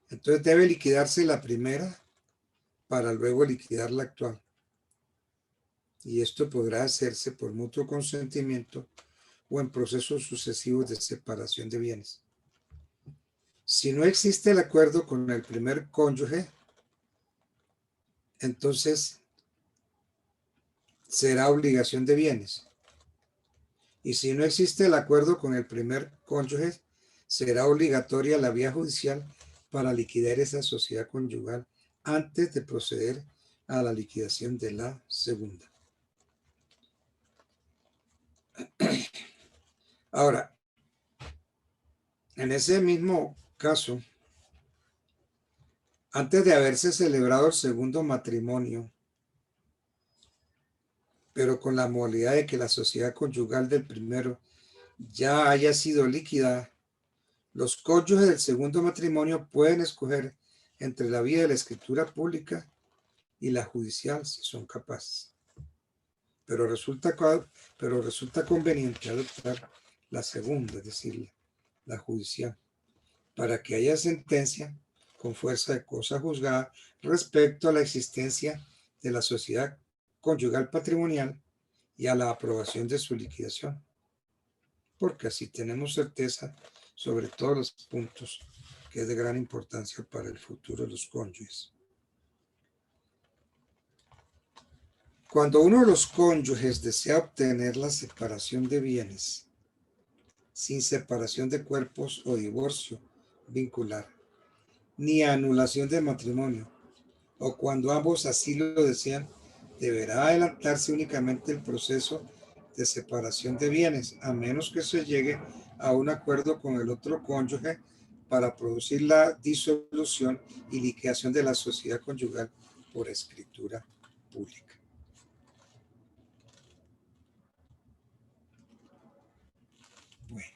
entonces debe liquidarse la primera para luego liquidar la actual. Y esto podrá hacerse por mutuo consentimiento o en procesos sucesivos de separación de bienes. Si no existe el acuerdo con el primer cónyuge, entonces será obligación de bienes. Y si no existe el acuerdo con el primer cónyuge, será obligatoria la vía judicial para liquidar esa sociedad conyugal antes de proceder a la liquidación de la segunda. Ahora, en ese mismo caso, antes de haberse celebrado el segundo matrimonio, pero con la modalidad de que la sociedad conyugal del primero ya haya sido liquidada, los cónyuges del segundo matrimonio pueden escoger entre la vía de la escritura pública y la judicial si son capaces. Pero resulta conveniente adoptar la segunda, es decir, la judicial, para que haya sentencia con fuerza de cosa juzgada respecto a la existencia de la sociedad conyugal patrimonial y a la aprobación de su liquidación, porque así tenemos certeza sobre todos los puntos que es de gran importancia para el futuro de los cónyuges. Cuando uno de los cónyuges desea obtener la separación de bienes sin separación de cuerpos o divorcio vincular, ni anulación del matrimonio, o cuando ambos así lo desean, deberá adelantarse únicamente el proceso de separación de bienes, a menos que se llegue a un acuerdo con el otro cónyuge para producir la disolución y liquidación de la sociedad conyugal por escritura pública. Bueno.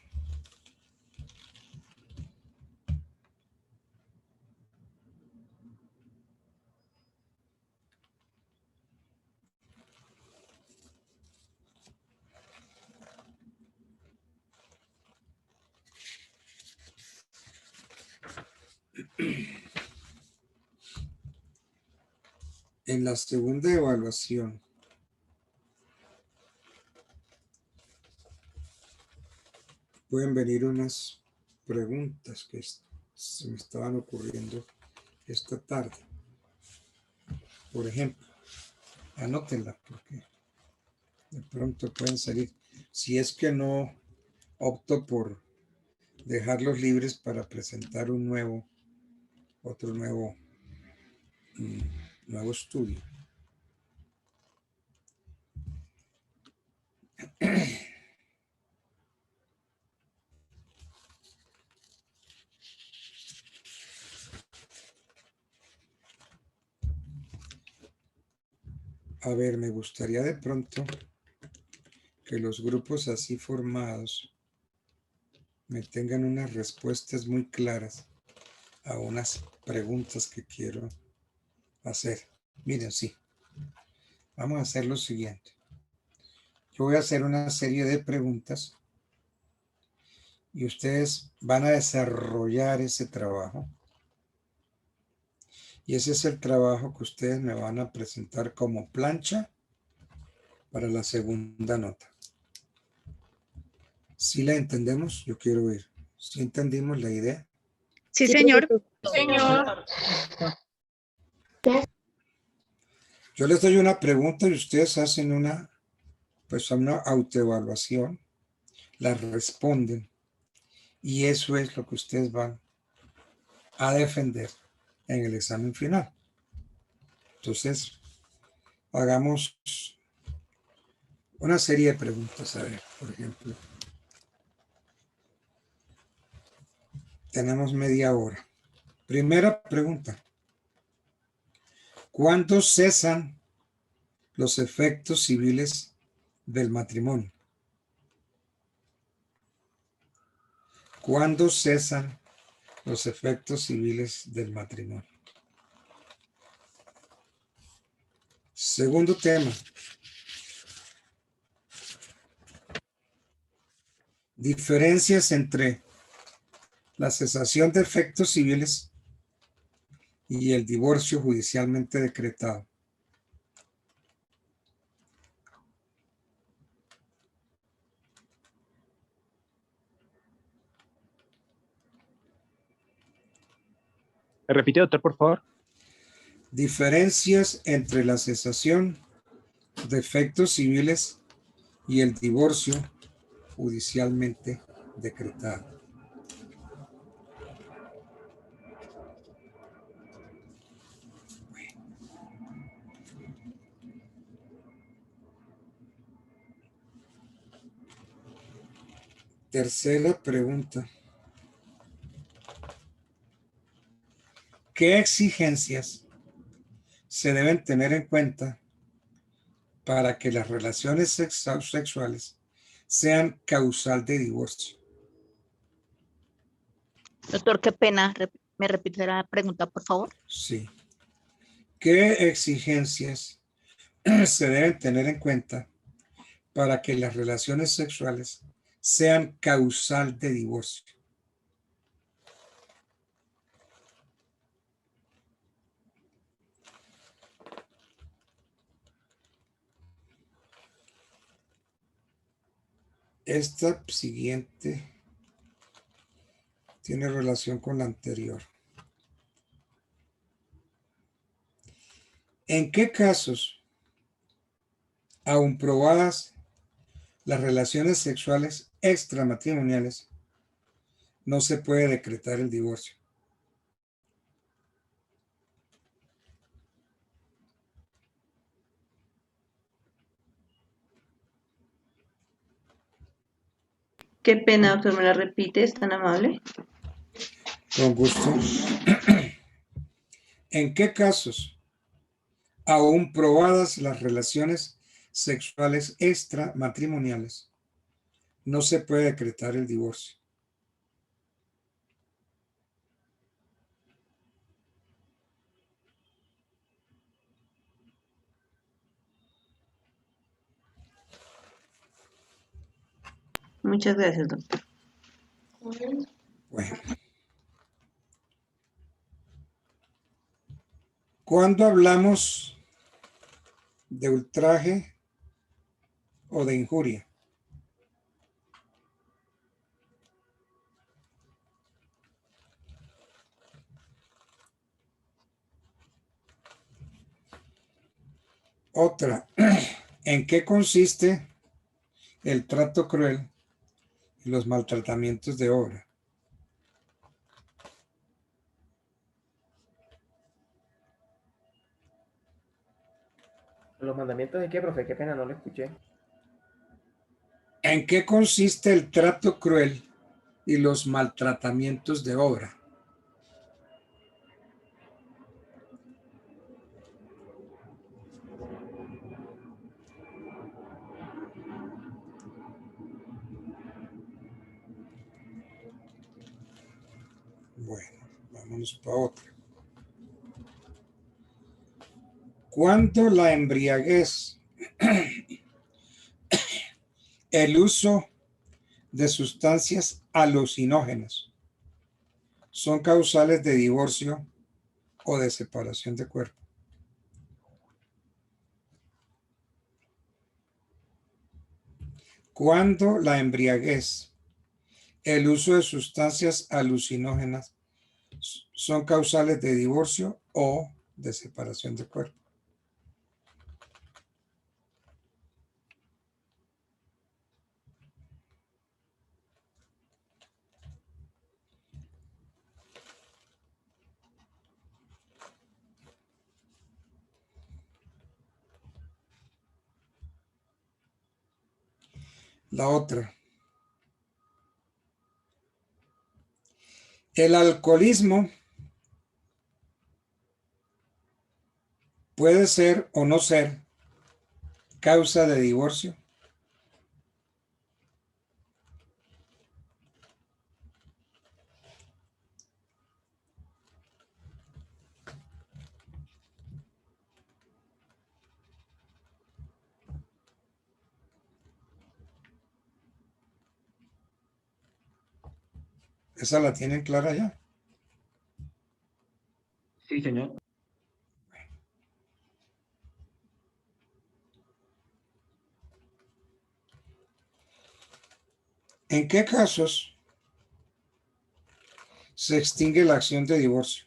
En la segunda evaluación, pueden venir unas preguntas que se me estaban ocurriendo esta tarde. Por ejemplo, anótenla porque de pronto pueden salir. Si es que no opto por dejarlos libres para presentar otro nuevo estudio. A ver, me gustaría de pronto que los grupos así formados me tengan unas respuestas muy claras a unas preguntas que quiero hacer. Miren, sí. Vamos a hacer lo siguiente. Yo voy a hacer una serie de preguntas y ustedes van a desarrollar ese trabajo. Y ese es el trabajo que ustedes me van a presentar como plancha para la segunda nota. ¿Sí la entendemos? Yo quiero ver. ¿Sí entendimos la idea? Sí, señor. Señor. Yo les doy una pregunta y ustedes hacen una autoevaluación, la responden y eso es lo que ustedes van a defender en el examen final. Entonces, hagamos una serie de preguntas. A ver, por ejemplo, tenemos media hora. Primera pregunta. ¿Cuándo cesan los efectos civiles del matrimonio? ¿Cuándo cesan los efectos civiles del matrimonio? Segundo tema. Diferencias entre la cesación de efectos civiles y el divorcio judicialmente decretado. ¿Me repite, doctor, por favor? Diferencias entre la cesación de efectos civiles y el divorcio judicialmente decretado. Tercera pregunta. ¿Qué exigencias se deben tener en cuenta para que las relaciones sexuales sean causal de divorcio? Doctor, qué pena. ¿Me repite la pregunta, por favor? Sí. ¿Qué exigencias se deben tener en cuenta para que las relaciones sexuales sean causal de divorcio? Esta siguiente tiene relación con la anterior. ¿En qué casos, aun probadas las relaciones sexuales extramatrimoniales, no se puede decretar el divorcio? Qué pena, doctor, me la repite, es tan amable. Con gusto. ¿En qué casos, aun probadas las relaciones sexuales extramatrimoniales, no se puede decretar el divorcio? Muchas gracias, doctor. Bueno. Cuando hablamos de ultraje o de injuria, otra, ¿en qué consiste el trato cruel y los maltratamientos de obra? ¿Los mandamientos de qué, profe? Qué pena, no lo escuché. ¿En qué consiste el trato cruel y los maltratamientos de obra? Bueno, vámonos para otra. Cuando la embriaguez, el uso de sustancias alucinógenas son causales de divorcio o de separación de cuerpo. Cuando la embriaguez, el uso de sustancias alucinógenas son causales de divorcio o de separación de cuerpo. La otra. El alcoholismo puede ser o no ser causa de divorcio. ¿Esa la tienen clara ya? Sí, señor. ¿En qué casos se extingue la acción de divorcio?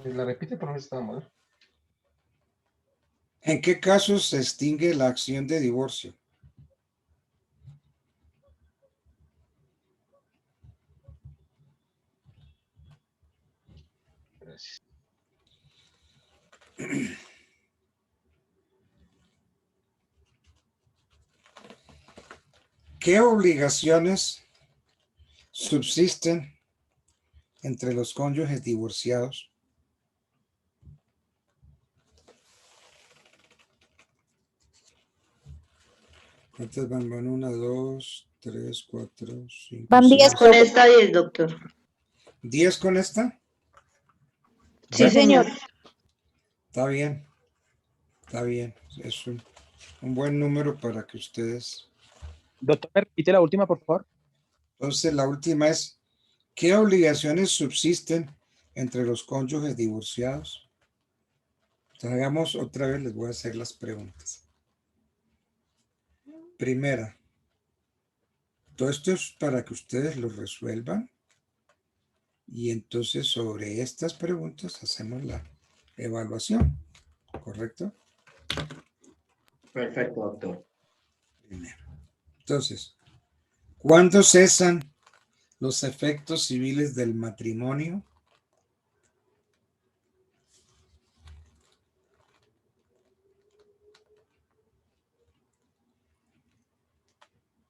La repite, pero no está mal. ¿En qué casos se extingue la acción de divorcio? Gracias. ¿Qué obligaciones subsisten entre los cónyuges divorciados? ¿Cuántas van? Van 1, 2, 3, 4, 5, Van 10 6. Con esta 10, doctor. ¿10 con esta? Sí, Bueno, señor. está bien. Está bien. Es un buen número para que ustedes... Doctor, ¿me repite la última, por favor? Entonces, la última es, ¿qué obligaciones subsisten entre los cónyuges divorciados? Entonces, hagamos otra vez, les voy a hacer las preguntas. Primera, todo esto es para que ustedes lo resuelvan y entonces sobre estas preguntas hacemos la evaluación, ¿correcto? Perfecto, doctor. Primero. Entonces, ¿cuándo cesan los efectos civiles del matrimonio?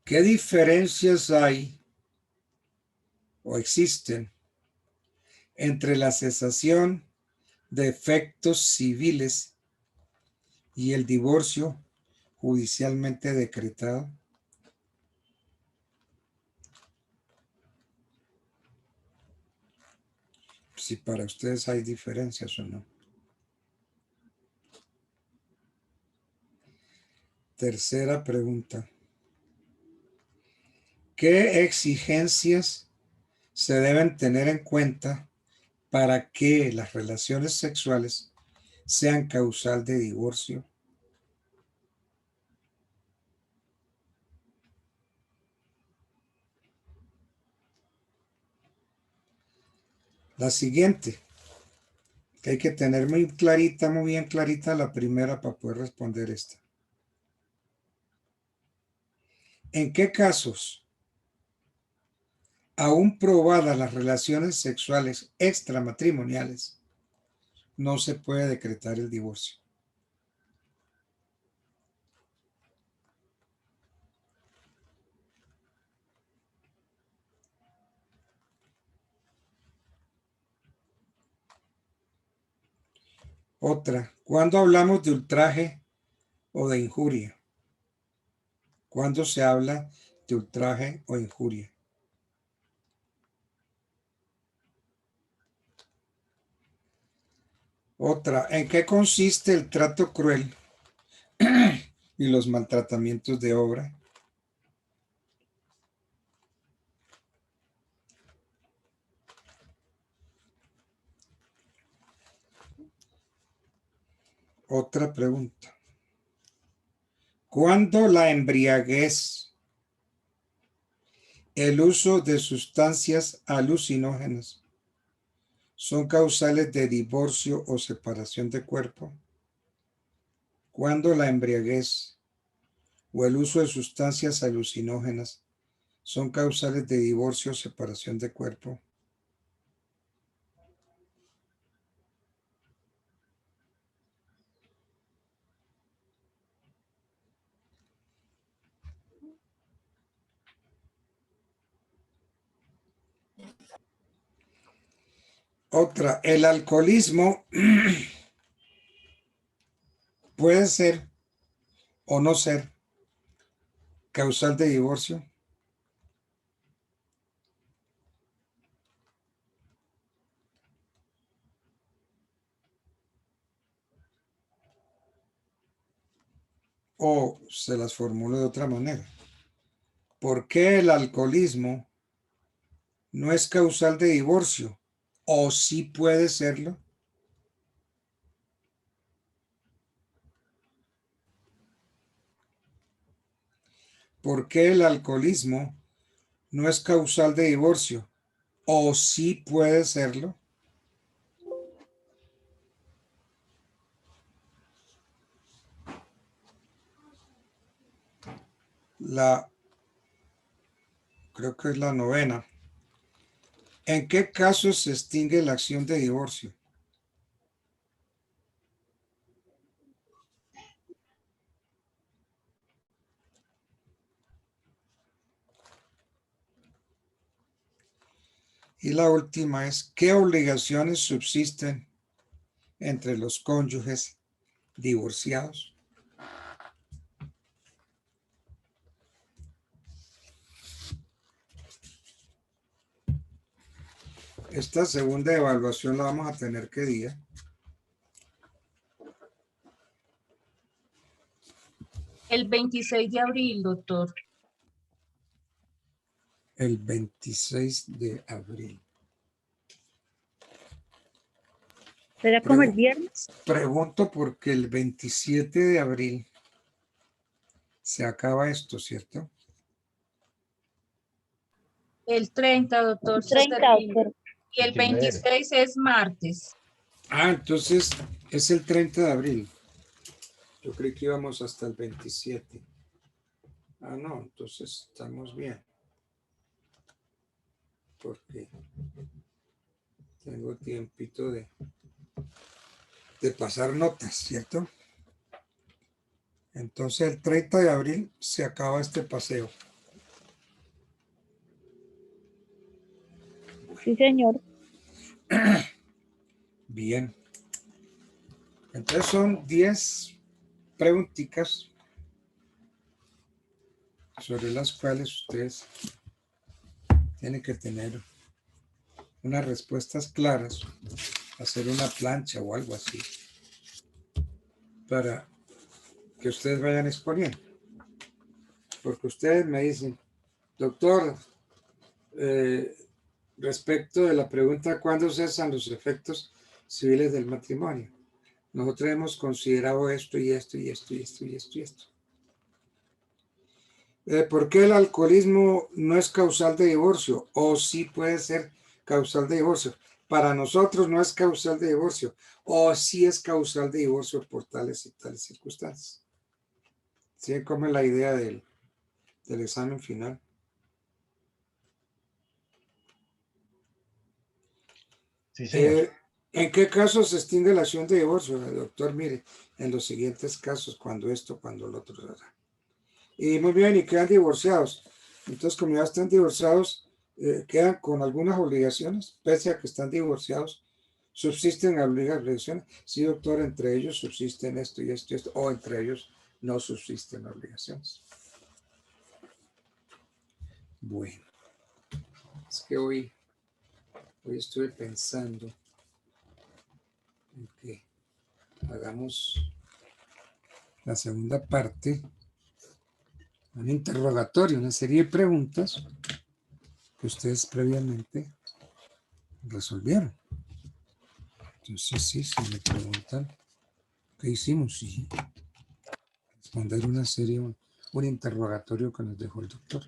¿Qué diferencias hay o existen entre la cesación de efectos civiles y el divorcio judicialmente decretado? Si para ustedes hay diferencias o no. Tercera pregunta. ¿Qué exigencias se deben tener en cuenta para que las relaciones sexuales sean causal de divorcio? La siguiente, que hay que tener muy clarita, muy bien clarita la primera para poder responder esta. ¿En qué casos, aún probadas las relaciones sexuales extramatrimoniales, no se puede decretar el divorcio? Otra, ¿cuándo hablamos de ultraje o de injuria? ¿Cuándo se habla de ultraje o injuria? Otra, ¿en qué consiste el trato cruel y los maltratamientos de obra? Otra pregunta. ¿Cuándo la embriaguez, el uso de sustancias alucinógenas son causales de divorcio o separación de cuerpo? ¿Cuándo la embriaguez o el uso de sustancias alucinógenas son causales de divorcio o separación de cuerpo? Otra, el alcoholismo puede ser o no ser causal de divorcio. O se las formulo de otra manera. ¿Por qué el alcoholismo no es causal de divorcio? ¿O sí puede serlo? ¿Por qué el alcoholismo no es causal de divorcio? ¿O sí puede serlo? Creo que es la novena. ¿En qué casos se extingue la acción de divorcio? Y la última es, ¿qué obligaciones subsisten entre los cónyuges divorciados? Esta segunda evaluación la vamos a tener ¿qué día? El 26 de abril, doctor. El 26 de abril. ¿Será como el viernes? Pregunto porque el 27 de abril se acaba esto, ¿cierto? El 30, doctor. se 30, termina. doctor. Y el 26 es martes. Ah, entonces es el 30 de abril. Yo creí que íbamos hasta el 27. Ah, no, entonces estamos bien. Porque tengo tiempito de pasar notas, ¿cierto? Entonces el 30 de abril se acaba este paseo. Sí, señor. Bien. Entonces son 10 preguntitas sobre las cuales ustedes tienen que tener unas respuestas claras, hacer una plancha o algo así, para que ustedes vayan exponiendo. Porque ustedes me dicen, doctor, respecto de la pregunta ¿cuándo cesan los efectos civiles del matrimonio? Nosotros hemos considerado esto y esto y esto y esto y esto y esto. ¿Por qué el alcoholismo no es causal de divorcio? ¿O sí puede ser causal de divorcio? Para nosotros no es causal de divorcio. ¿O sí es causal de divorcio por tales y tales circunstancias? ¿Sí? ¿Cómo es la idea del examen final? Sí, señor. ¿En qué casos se extingue la acción de divorcio? Doctor, mire, en los siguientes casos, cuando esto, cuando lo otro. Y muy bien, y quedan divorciados. Entonces, como ya están divorciados, quedan con algunas obligaciones, pese a que están divorciados, ¿Subsisten obligaciones? Sí, doctor, entre ellos subsisten esto y esto y esto, o entre ellos no subsisten obligaciones. Bueno, es que hoy estuve pensando en que hagamos la segunda parte, un interrogatorio, una serie de preguntas que ustedes previamente resolvieron. Entonces, sí, si me preguntan qué hicimos, sí, responder una serie, un interrogatorio que nos dejó el doctor.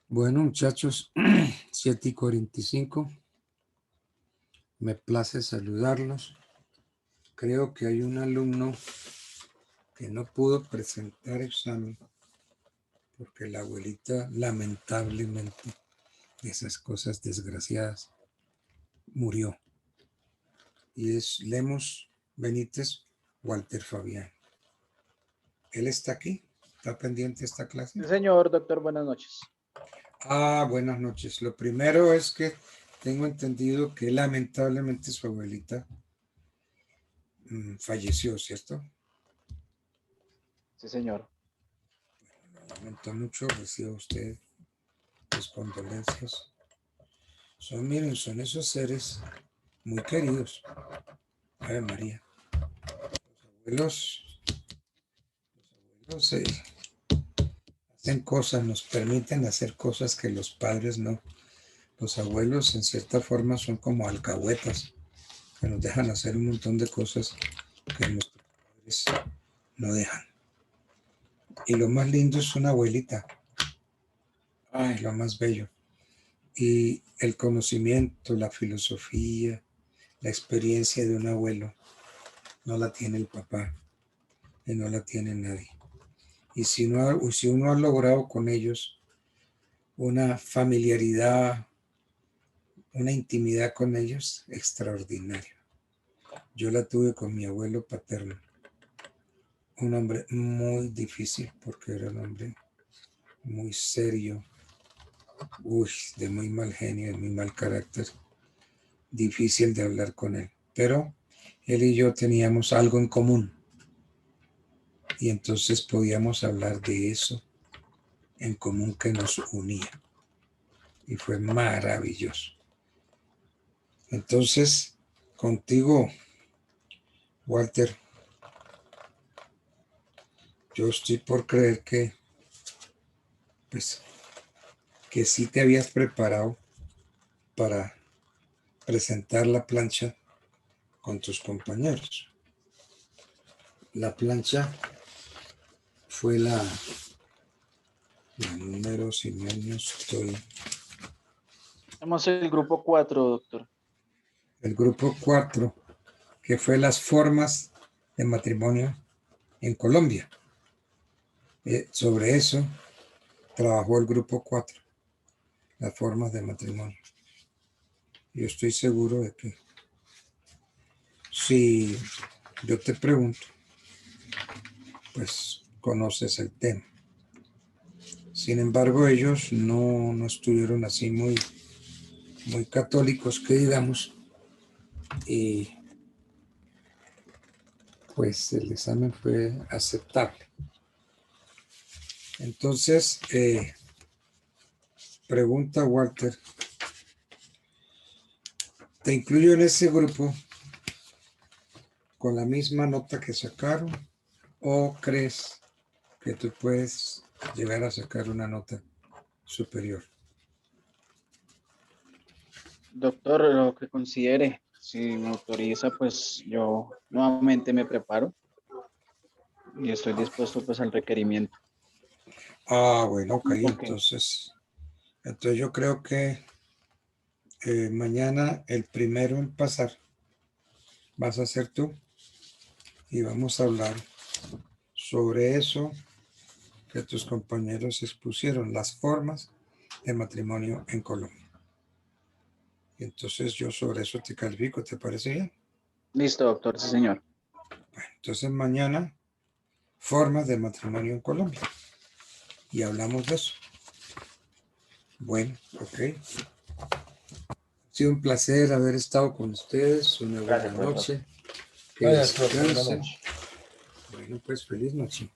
Bueno, muchachos, 7:45. Me place saludarlos. Creo que hay un alumno que no pudo presentar examen porque la abuelita, lamentablemente, de esas cosas desgraciadas, murió. Y es Lemos Benítez Walter Fabián. ¿Él está aquí? ¿Está pendiente de esta clase? Sí, señor, doctor, buenas noches. Ah, buenas noches. Lo primero es que tengo entendido que lamentablemente su abuelita falleció, ¿cierto? Sí, señor. Lamento mucho, reciba usted mis condolencias. Miren, son esos seres muy queridos. Ave María. Los abuelos hacen cosas, nos permiten hacer cosas que los padres no. Los abuelos en cierta forma son como alcahuetas, que nos dejan hacer un montón de cosas que nuestros padres no dejan. Y lo más lindo es una abuelita. Ay, lo más bello. Y el conocimiento, la filosofía, la experiencia de un abuelo, no la tiene el papá y no la tiene nadie. Y si uno ha logrado con ellos una familiaridad, una intimidad con ellos, extraordinario. Yo la tuve con mi abuelo paterno, un hombre muy difícil porque era un hombre muy serio, de muy mal genio, de muy mal carácter, difícil de hablar con él, pero él y yo teníamos algo en común y entonces podíamos hablar de eso en común que nos unía y fue maravilloso. Entonces, contigo, Walter, yo estoy por creer que sí te habías preparado para presentar la plancha con tus compañeros. La plancha fue la número, si mal no estoy. Somos el grupo 4, doctor. El grupo 4, que fue las formas de matrimonio en Colombia. Sobre eso trabajó el grupo 4, las formas de matrimonio. Yo estoy seguro de que si yo te pregunto, pues conoces el tema. Sin embargo, ellos no estuvieron así muy católicos, que digamos, y pues el examen fue aceptable. Entonces, pregunta Walter, ¿te incluyo en ese grupo con la misma nota que sacaron o crees que tú puedes llegar a sacar una nota superior? Doctor, lo que considere, si me autoriza, pues yo nuevamente me preparo y estoy dispuesto pues al requerimiento. Ah, bueno, ok. Okay. Entonces yo creo que mañana el primero en pasar vas a ser tú y vamos a hablar sobre eso que tus compañeros expusieron, las formas de matrimonio en Colombia. Y entonces yo sobre eso te califico, ¿te parece bien? Listo, doctor, sí, señor. Bueno, entonces mañana, formas de matrimonio en Colombia. Y hablamos de eso. Bueno, ok. sido un placer haber estado con ustedes. Una buena Gracias, profesor. noche. Que Gracias, profe. Buenas descansen. noches. Bueno, pues feliz noche.